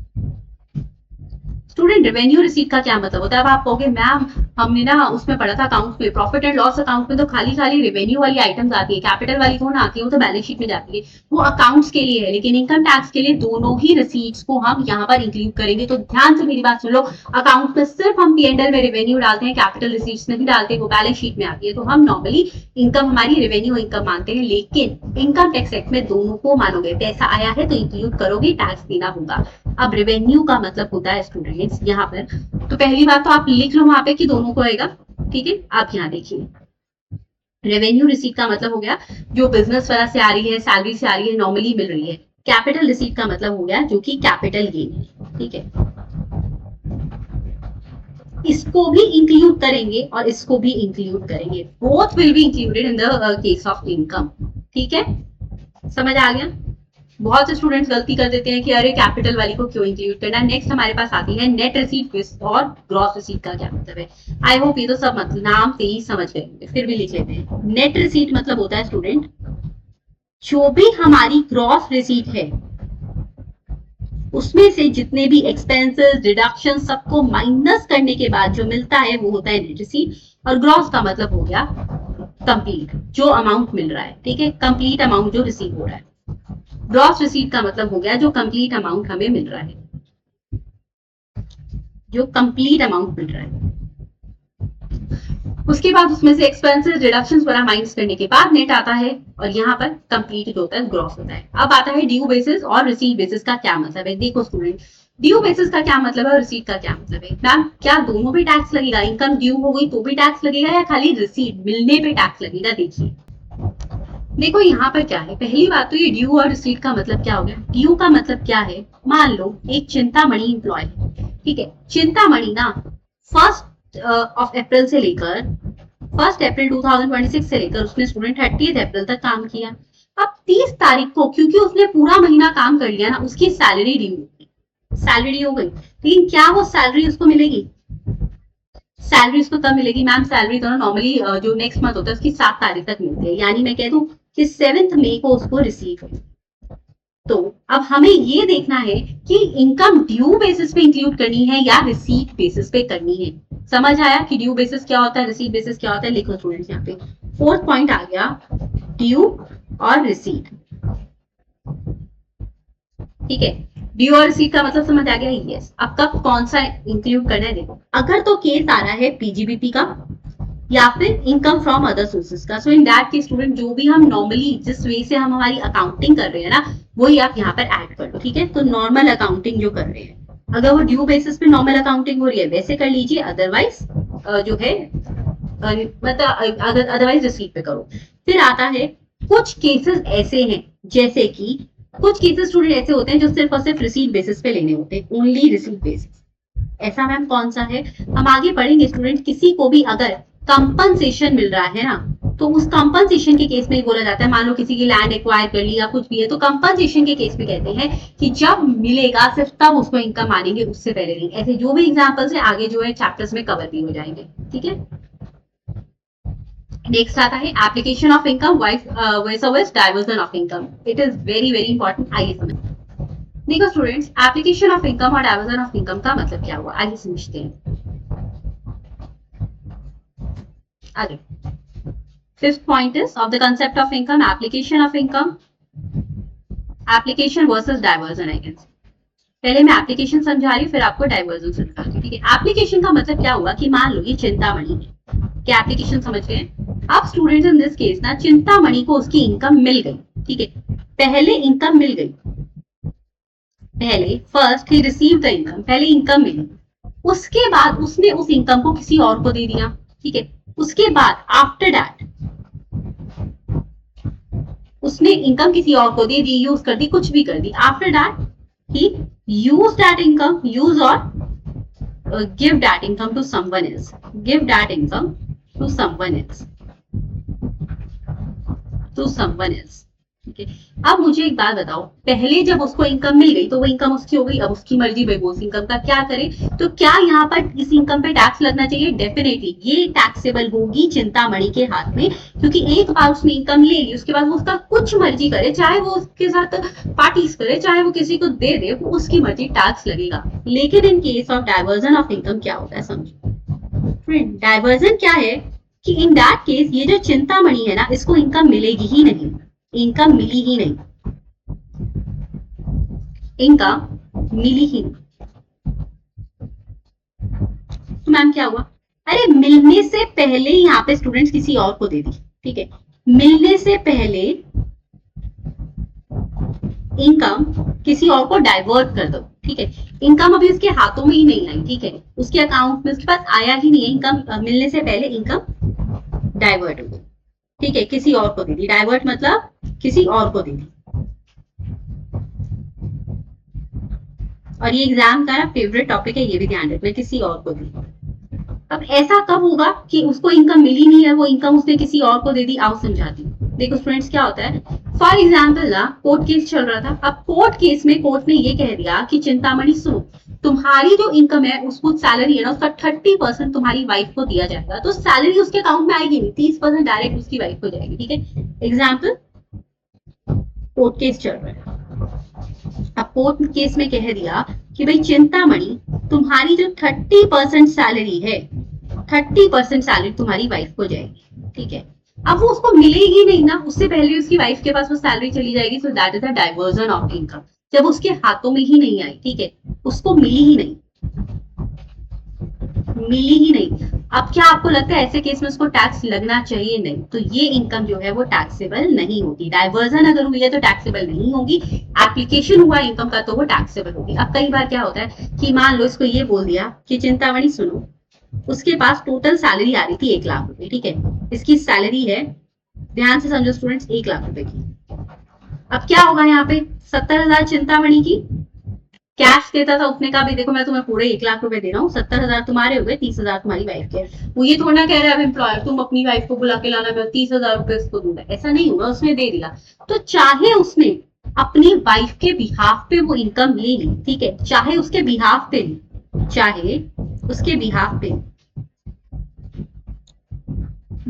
Student revenue receipt का क्या मतलब होता है। अब आप कहोगे मैम हमने ना उसमें पढ़ा था अकाउंट्स में, प्रॉफिट एंड लॉस अकाउंट में तो खाली खाली रेवेन्यू वाली आइटम्स आती है, कैपिटल वाली कौन आती है, वो तो बैलेंस शीट में जाती है, वो अकाउंट्स के लिए है। लेकिन इनकम टैक्स के लिए दोनों ही रिसीट्स को हम यहाँ पर इंक्लूड करेंगे। तो ध्यान से मेरी बात सुन लो, अकाउंट में सिर्फ हम P&L में रेवेन्यू डालते हैं, कैपिटल रिसीट्स नहीं डालते, वो बैलेंस शीट में आती है। तो हम नॉर्मली इनकम हमारी रेवेन्यू इनकम मानते हैं, लेकिन इनकम टैक्स एक्ट में दोनों को मानोगे, पैसा आया है तो इंक्लूड करोगे, टैक्स देना होगा। अब रेवेन्यू का मतलब होता है स्टूडेंट्स यहाँ पर, तो पहली बात तो आप लिख लो वहां पे कि दोनों को आएगा, ठीक है। आप यहाँ देखिए, रेवेन्यू रिसीट का मतलब हो गया जो बिजनेस वाला से आ रही है, सैलरी से आ रही है, नॉर्मली मिल रही है। कैपिटल रिसीट का मतलब हो गया जो कि कैपिटल गेन है, ठीक है। इसको भी इंक्लूड करेंगे और इसको भी इंक्लूड करेंगे, both will be included in the case of income, ठीक है। समझ आ गया। बहुत से स्टूडेंट्स गलती कर देते हैं कि अरे कैपिटल वाली को क्यों इंक्लूड करना। नेक्स्ट हमारे पास आती है नेट रिसीट और ग्रॉस रिसीट का क्या मतलब है। आई होप ये तो सब मतलब नाम से ही समझ गए, फिर भी लिख लेते हैं। नेट रिसीट मतलब होता है स्टूडेंट, जो भी हमारी ग्रॉस रिसीट है उसमें से जितने भी एक्सपेंसेस डिडक्शन सबको माइनस करने के बाद जो मिलता है वो होता है नेट रिसीट। और ग्रॉस का मतलब हो गया कंप्लीट, जो अमाउंट मिल रहा है, ठीक है, कंप्लीट अमाउंट जो रिसीव हो रहा है। ग्रॉस रिसीट का मतलब हो गया जो कंप्लीट अमाउंट हमें मिल रहा है, जो कंप्लीट अमाउंट मिल रहा है। उसके बाद उसमें से एक्सपेंसेस डिडक्शंस वगैरह माइनस करने के बाद नेट आता है, और यहाँ पर कंप्लीट जो होता है ग्रॉस होता है। अब आता है ड्यू बेसिस और रिसीट बेसिस का क्या मतलब है। देखो स्टूडेंट, ड्यू बेसिस का क्या मतलब है और रिसीट का क्या मतलब है। मैम क्या दोनों पे टैक्स लगेगा, इनकम ड्यू हो गई तो भी टैक्स लगेगा या खाली रिसीट मिलने पे टैक्स लगेगा। देखिए देखो यहाँ पर क्या है, पहली बात तो ये ड्यू और रिसीट का मतलब क्या हो गया। ड्यू का मतलब क्या है, मान लो एक चिंतामणि एम्प्लॉय है, ठीक है। चिंतामणि ना 1 अप्रैल से लेकर 1 अप्रैल 2026 से लेकर उसने स्टूडेंट 30 अप्रैल तक काम किया। अब 30 तारीख को क्योंकि उसने पूरा महीना काम कर लिया ना, उसकी सैलरी ड्यू हो गई। लेकिन क्या वो सैलरी उसको मिलेगी, सैलरी उसको तब मिलेगी मैम, सैलरी तो नॉर्मली जो नेक्स्ट मंथ होता है उसकी 7 तारीख तक मिलती है, यानी मैं कह दूं कि 7 मई को उसको रिसीव हुई। तो अब हमें ये देखना है कि इनकम ड्यू बेसिस पे इंक्लूड करनी है या रिसीट बेसिस पे करनी है। समझ आया कि ड्यू बेसिस क्या होता है, रिसीट बेसिस क्या होता है। लिखो स्टूडेंट्स यहाँ पे 4th पॉइंट आ गया, ड्यू और रिसीट, ठीक है। ड्यू और रिसीट का मतलब समझ आ गया, यस। अब कब कौन सा इंक्लूड करना है, देखो अगर तो केस आ रहा है पीजीबीपी का या फिर इनकम फ्रॉम अदर सोर्सेज का, सो इन दैट केस स्टूडेंट जो भी हम नॉर्मली जिस वे से हम हमारी अकाउंटिंग कर रहे हैं ना, वही आप यहाँ पर ऐड कर लो, ठीक है। तो नॉर्मल अकाउंटिंग जो कर रहे हैं, अगर वो ड्यू बेसिस पे नॉर्मल अकाउंटिंग हो रही है वैसे कर लीजिए, अदरवाइज जो है मतलब अदरवाइज रिसीट पे करो। फिर आता है कुछ केसेस ऐसे हैं, जैसे कि कुछ केसेस स्टूडेंट ऐसे होते हैं जो सिर्फ और सिर्फ रिसीट बेसिस पे लेने होते हैं, ओनली रिसीट बेसिस। ऐसा मैम कौन सा है, हम आगे पढ़ेंगे स्टूडेंट। किसी को भी अगर कंपनसेशन मिल रहा है ना, तो उस कंपनसेशन के केस में बोला जाता है, मान लो किसी की लैंड एक्वायर कर ली या कुछ भी है, तो कंपनसेशन के केस में कहते हैं कि जब मिलेगा सिर्फ तब उसको इनकम मानेंगे, उससे पहले नहीं। ऐसे जो भी एग्जांपल्स है आगे जो है चैप्टर्स में कवर भी हो जाएंगे, ठीक है। नेक्स्ट आता है application of income versus diversion of income. It is very very important. आइए समझ, देखो स्टूडेंट्स, एप्लीकेशन ऑफ इनकम और डाइवर्जन ऑफ इनकम का मतलब क्या हुआ, आइए समझते हैं। आगे 5th point is of the concept of income, application of income, application versus diversion। I guess पहले मैं एप्लीकेशन समझा रही हूँ फिर आपको डाइवर्जन समझा रही हूँ, ठीक है। एप्लीकेशन का मतलब क्या हुआ कि मान लो ये चिंतामणि है, क्या एप्लीकेशन समझ गए। अब स्टूडेंट्स इन दिस केस ना चिंतामणि को उसकी इनकम मिल गई, ठीक है। पहले इनकम मिल गई, पहले first he receive the income, पहले इनकम मिली, उसके बाद उसने उस इनकम को किसी और को दे दिया, ठीक है। उसके बाद आफ्टर दैट उसने इनकम किसी और को दे दी, यूज कर दी, कुछ भी कर दी। After that he use that income, use और give that income to someone else, give that income to someone else, to someone else, ठीक है। अब मुझे एक बात बताओ, पहले जब उसको इनकम मिल गई तो वो इनकम उसकी हो गई, अब उसकी मर्जी भाई वो उस इनकम का क्या करे। तो क्या यहाँ पर इस इनकम पे टैक्स लगना चाहिए, डेफिनेटली ये टैक्सेबल होगी चिंतामणि के हाथ में, क्योंकि एक बार उसने इनकम ले ली उसके बाद वो उसका कुछ मर्जी करे, चाहे वो उसके साथ पार्टीज करे, चाहे वो किसी को दे दे, वो उसकी मर्जी, टैक्स लगेगा। लेकिन in case of diversion of income क्या होता है समझो, फ्रेंड डाइवर्जन क्या है कि इन दैट केस ये जो चिंतामणि है ना, इसको इनकम मिलेगी ही नहीं, इनकम मिली ही नहीं, इनकम मिली ही नहीं। तो मैम क्या हुआ, अरे मिलने से पहले यहाँ पे स्टूडेंट्स किसी और को दे दी, ठीक है, मिलने से पहले इनकम किसी और को डाइवर्ट कर दो, ठीक है, इनकम अभी उसके हाथों में ही नहीं आई, ठीक है, उसके अकाउंट में उसके पास आया ही नहीं है, इनकम मिलने से पहले इनकम डाइवर्ट हो गई, ठीक है, किसी और को दे दी, डाइवर्ट मतलब किसी और को दे दी। और ये एग्जाम का ना फेवरेट टॉपिक है, ये भी ध्यान रखना, किसी और को दी। अब ऐसा कब होगा कि उसको इनकम मिली नहीं है, वो इनकम उसने किसी और को दे दी, आओ समझाती हूँ। देखो स्टूडेंट्स क्या होता है, फॉर एग्जाम्पल ना कोर्ट केस चल रहा था, अब कोर्ट केस में कोर्ट ने ये कह दिया कि चिंतामणि सुनो, तुम्हारी जो इनकम है उसको सैलरी है ना, उसका 30% तुम्हारी वाइफ को दिया जाएगा, तो सैलरी उसके अकाउंट में आएगी नहीं, 30% डायरेक्ट उसकी वाइफ को जाएगी, ठीक है। एग्जाम्पल कोर्ट केस चल रहा है, अब कोर्ट केस में कह दिया कि भाई चिंतामणि तुम्हारी जो 30% सैलरी है, 30% सैलरी तुम्हारी वाइफ को जाएगी, ठीक है। अब वो उसको मिलेगी नहीं ना, उससे पहले उसकी वाइफ के पास वो सैलरी चली जाएगी, so that is a diversion of income, जब उसके हाथों में ही नहीं आई, ठीक है, उसको मिली ही नहीं, मिली ही नहीं। अब क्या आपको लगता है ऐसे केस में उसको टैक्स लगना चाहिए? नहीं, तो ये इनकम जो है वो टैक्सेबल नहीं होती, डाइवर्जन अगर हुई है तो टैक्सेबल नहीं होगी, एप्लीकेशन हुआ इनकम का तो वो टैक्सेबल होगी। अब कई बार क्या होता है कि मान लो इसको ये बोल दिया कि चिंतामणि सुनो, उसके पास टोटल सैलरी आ रही थी 1 लाख रुपए, ठीक है, इसकी सैलरी है, ध्यान से समझो स्टूडेंट्स, 1 लाख रुपए की। अब क्या होगा यहाँ पे, 70,000 चिंतामणि की कैश देता था, उसने कहा भाई देखो मैं तुम्हें पूरे 1 लाख रुपए दे रहा हूँ, 70,000 तुम्हारे हो गए, 30,000 तुम्हारी वाइफ के। वो ये थोड़ा कह रहा है एम्प्लॉयर तुम अपनी वाइफ को बुला के लाना, मैं 30,000 रुपए उसको दूंगा, ऐसा नहीं होगा, उसने दे दिया। तो चाहे उसने अपनी वाइफ के बिहाफ पे वो इनकम ले ली, ठीक है, चाहे उसके बिहाफ पे ली, चाहे उसके बिहाफ पे,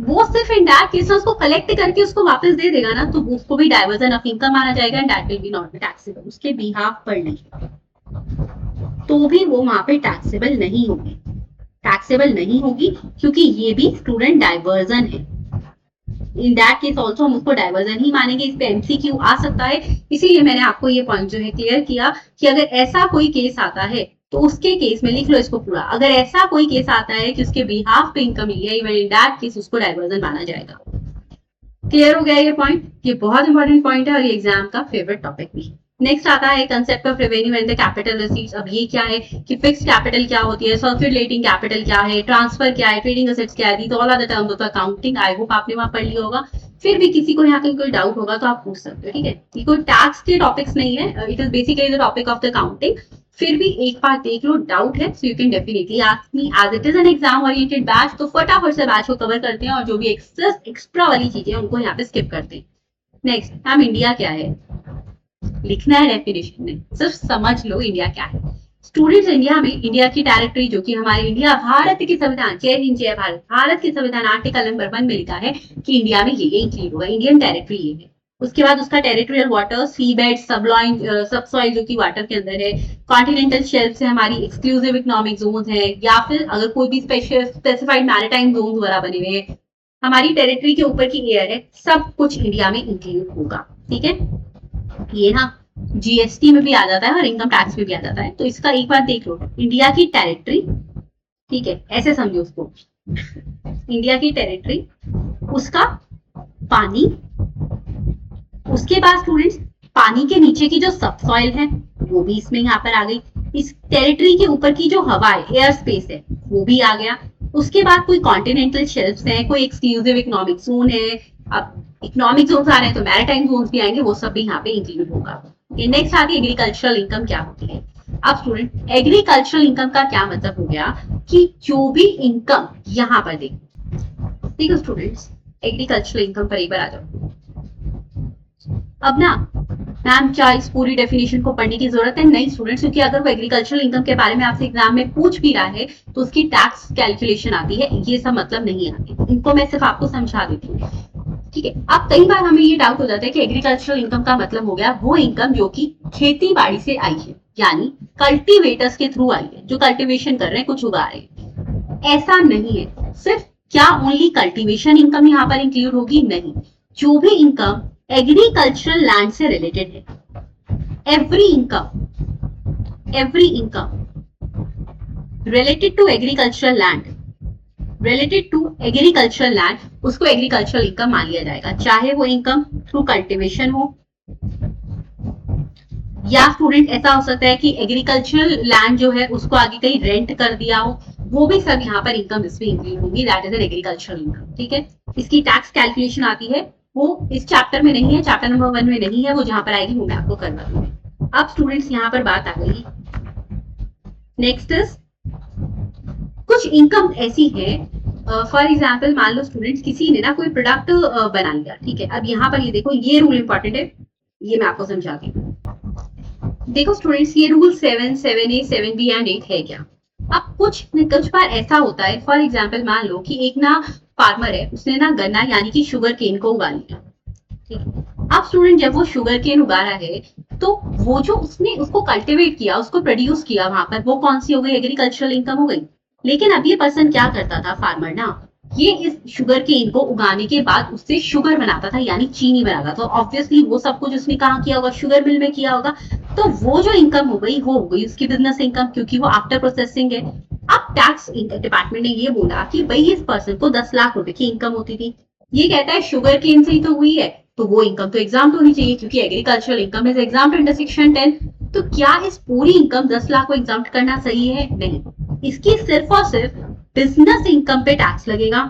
वो सिर्फ इन दैट केस उसको कलेक्ट करके उसको वापस दे देगा ना, तो उसको भी डाइवर्जन ऑफ इनकम माना जाएगा, and that will B not taxable. उसके बिहाफ पर नहीं तो भी वो वहां पे टैक्सेबल नहीं होगी, टैक्सेबल नहीं होगी, क्योंकि ये भी स्टूडेंट डाइवर्जन है। इन दैट केस ऑल्सो हम उसको डाइवर्जन ही मानेंगे, इस पे एमसीक्यू आ सकता है, इसीलिए मैंने आपको ये पॉइंट जो है क्लियर किया कि अगर ऐसा कोई केस आता है तो उसके केस में लिख लो इसको पूरा, अगर ऐसा कोई केस आता है कि उसके बिहाफ पे इनकम मिली है, इवन इन दैट केस उसको डाइवर्जन माना जाएगा। क्लियर हो गया ये पॉइंट, ये बहुत इंपॉर्टेंट पॉइंट है और ये एग्जाम का फेवरेट टॉपिक भी। नेक्स्ट आता है concept of revenue and the capital receipts. अब ये क्या है कि फिक्स कैपिटल क्या होती है, सर्कुलेटिंग कैपिटल क्या है, ट्रांसफर क्या है, ट्रेडिंग असेट्स क्या है, तो all are the terms of accounting. I hope आपने वहां पढ़ लिया होगा, फिर भी किसी को यहाँ कहीं कोई डाउट होगा तो आप पूछ सकते हो, ठीक है। ये कोई टैक्स के टॉपिक्स नहीं है, it is basically the topic of the accounting. फिर भी एक बार देख लो, डाउट है so you can definitely ask me, as it is an exam oriented batch, तो फटाफट से बैच को कवर करते हैं और जो भी एक्स्ट्रा वाली चीजें उनको यहाँ पे स्किप करते हैं। नेक्स्ट, मैम इंडिया क्या है, लिखना है डेफिनेशन में, सिर्फ समझ लो इंडिया क्या है। स्टूडेंट्स, इंडिया में इंडिया की टेरिटरी जो कि हमारे इंडिया भारत के संविधान, जय हिंद जय भारत, भारत के संविधान आर्टिकल नंबर 1 में लिखा है कि इंडिया में ये इंक्लूड होगा, इंडियन टेरिटरी ये है। उसके बाद उसका टेरिटोरियल वाटर, सी बेड, सबसॉइल जो कि वाटर के अंदर है, कॉन्टिनेंटल शेल्फ से हमारी एक्सक्लूसिव इकोनॉमिक जोन है, या फिर अगर कोई भी स्पेसिफाइड मैरिटाइम जोन वगैरह बने हुए हैं, हमारी टेरिटरी के ऊपर की एयर है, सब कुछ इंडिया में इंक्लूड होगा, ठीक है। ये ना जीएसटी में भी आ जाता है और इनकम टैक्स में भी आ जाता है, तो इसका एक बार देख लो, इंडिया की टेरिटरी, ठीक है, ऐसे समझो उसको, इंडिया की टेरिटरी, उसका पानी, उसके बाद स्टूडेंट्स पानी के नीचे की जो सबसॉइल है वो भी इसमें यहाँ पर आ गई, इस टेरिटरी के ऊपर की जो हवा है, एयर स्पेस है, वो भी आ गया। उसके बाद कोई कॉन्टिनेंटल शेल्फ्स हैं, कोई एक्सक्लूसिव इकोनॉमिक जोन है, अब इकोनॉमिक जोन आ रहे हैं तो मैरिटाइम जोन भी आएंगे, वो सब भी यहाँ पे इंक्लूड होगा। नेक्स्ट आती है एग्रीकल्चरल इनकम क्या होती है। अब स्टूडेंट, एग्रीकल्चरल इनकम का क्या मतलब हो गया कि जो भी इनकम यहाँ पर देखो स्टूडेंट्स, एग्रीकल्चरल इनकम पर एक बार आ जाओ। अब ना मैम क्या इस पूरी डेफिनेशन को पढ़ने की जरूरत है? नहीं स्टूडेंट्स, क्योंकि अगर वो एग्रीकल्चरल इनकम के बारे में आपसे एग्जाम में पूछ भी रहा है तो उसकी टैक्स कैलकुलेशन आती है, ये सब मतलब नहीं आती, इनको मैं सिर्फ आपको समझा देती हूँ, ठीक है। अब कई बार हमें ये डाउट हो जाता है कि एग्रीकल्चरल इनकम का मतलब हो गया वो इनकम जो कि खेती बाड़ी से आई है, यानी कल्टीवेटर्स के थ्रू आई है, जो कल्टीवेशन कर रहे हैं, कुछ उगा रहे हैं। ऐसा नहीं है। सिर्फ क्या ओनली कल्टीवेशन इनकम यहाँ पर इंक्लूड होगी? नहीं, जो भी इनकम एग्रीकल्चरल लैंड से रिलेटेड है, every income related to agricultural land, उसको एग्रीकल्चरल इनकम मान लिया जाएगा, चाहे वो इनकम थ्रू कल्टीवेशन हो, या स्टूडेंट ऐसा हो सकता है कि एग्रीकल्चरल लैंड जो है उसको आगे कहीं रेंट कर दिया हो, वो भी सब यहाँ पर इनकम इसमें इंक्लूड होगी, that is an agricultural income. ठीक है, इसकी टैक्स कैलकुलेशन आती है, वो इस चैप्टर में नहीं है, चैप्टर नंबर 1 में नहीं है, वो जहां पर आएगी वो मैं आपको करवा दूंगी। अब स्टूडेंट्स यहाँ पर बात आ गई, नेक्स्ट इज कुछ इनकम ऐसी है, फॉर एग्जाम्पल मान लो स्टूडेंट्स किसी ने ना कोई प्रोडक्ट बना लिया, ठीक है, अब यहाँ पर ये देखो, ये रूल इंपॉर्टेंट है, ये मैं आपको समझाती हूँ। देखो स्टूडेंट्स, ये रूल 7, 7A, 7B एंड 8 है क्या? अब कुछ बार ऐसा होता है, फॉर एग्जाम्पल मान लो कि एक ना फार्मर है, उसने ना गन्ना यानी कि शुगर केन को उगा लिया, ठीक है। अब स्टूडेंट जब वो शुगर केन उगा रहा है, तो वो जो उसने उसको कल्टिवेट किया, उसको प्रोड्यूस किया वहां पर, वो कौन सी हो गई? एग्रीकल्चरल इनकम हो गई। लेकिन अब ये पर्सन क्या करता था, फार्मर ना, ये इस शुगर केन को उगाने के बाद उससे शुगर बनाता था, यानी चीनी बनाता था, तो ऑब्वियसली वो सब कुछ उसने कहाँ किया होगा? शुगर मिल में किया होगा। तो वो जो इनकम हो गई, वो हो गई उसकी बिजनेस इनकम, क्योंकि वो आफ्टर प्रोसेसिंग है। अब टैक्स डिपार्टमेंट ने ये बोला कि भाई इस पर्सन को 10 लाख रुपए की इनकम होती थी, ये कहता है शुगर केन से ही तो हुई है, तो वो इनकम तो एग्जाम होनी चाहिए, क्योंकि agricultural income is exam under section 10। तो क्या इस पूरी इनकम 10 लाख को एग्जाम करना सही है? नहीं, इसकी सिर्फ और सिर्फ बिजनेस इनकम पे टैक्स लगेगा,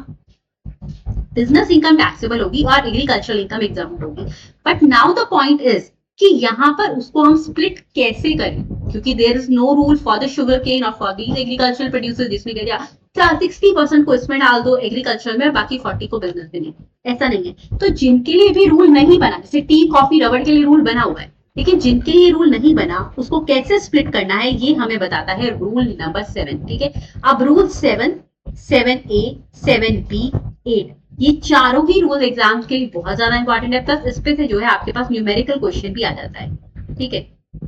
बिजनेस इनकम टैक्सेबल होगी और एग्रीकल्चरल इनकम एग्जाम होगी। But now the point is कि यहाँ पर उसको हम स्प्लिट कैसे करें, क्योंकि there is no rule for the sugarcane और फॉर दीज एग्रीकल्चरल प्रोड्यूसर्स, जिसमें कह दिया 60% को इसमें डाल दो एग्रीकल्चर में, बाकी 40 को बिजनेस में। नहीं, ऐसा नहीं है। तो जिनके लिए भी रूल नहीं बना, जैसे टी, कॉफी, रबड़ के लिए रूल बना हुआ है, लेकिन जिनके लिए रूल नहीं बना, उसको कैसे स्प्लिट करना है, ये हमें बताता है रूल नंबर 7। ठीक है, अब रूल 7, 7A, 7B, 8, ये चारों ही रूल एग्जाम के लिए बहुत ज्यादा इंपॉर्टेंट है, प्लस इस पे से जो है आपके पास न्यूमेरिकल क्वेश्चन भी आ जाता है। ठीक है,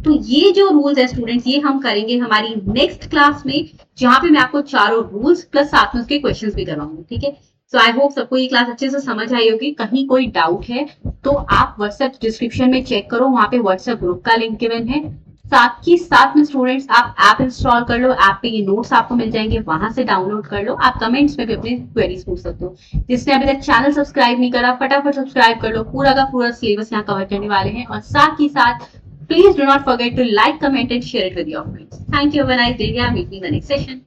तो ये जो रूल्स है स्टूडेंट्स, ये हम करेंगे हमारी नेक्स्ट क्लास में, जहां पे मैं आपको चारों रूल्स प्लस साथ में उसके क्वेश्चंस भी करवाऊंगी। ठीक है, सो आई होप सबको ये क्लास अच्छे से समझ आई होगी। कहीं कोई डाउट है तो आप व्हाट्सएप डिस्क्रिप्शन में चेक करो, वहां पे व्हाट्सएप ग्रुप का लिंक गिवन है। साथ ही साथ में स्टूडेंट्स आप ऐप इंस्टॉल कर लो, ऐप पे ये नोट्स आपको मिल जाएंगे, वहां से डाउनलोड कर लो। आप कमेंट्स में भी अपनी क्वेरीज पूछ सकते हो। जिसने अभी तक चैनल सब्सक्राइब नहीं करा, फटाफट सब्सक्राइब कर लो, पूरा का पूरा सिलेबस यहाँ कवर करने वाले हैं। और साथ ही साथ please do not forget to like, comment and share it with your friends. Thank you, have a nice day, meet in the next session.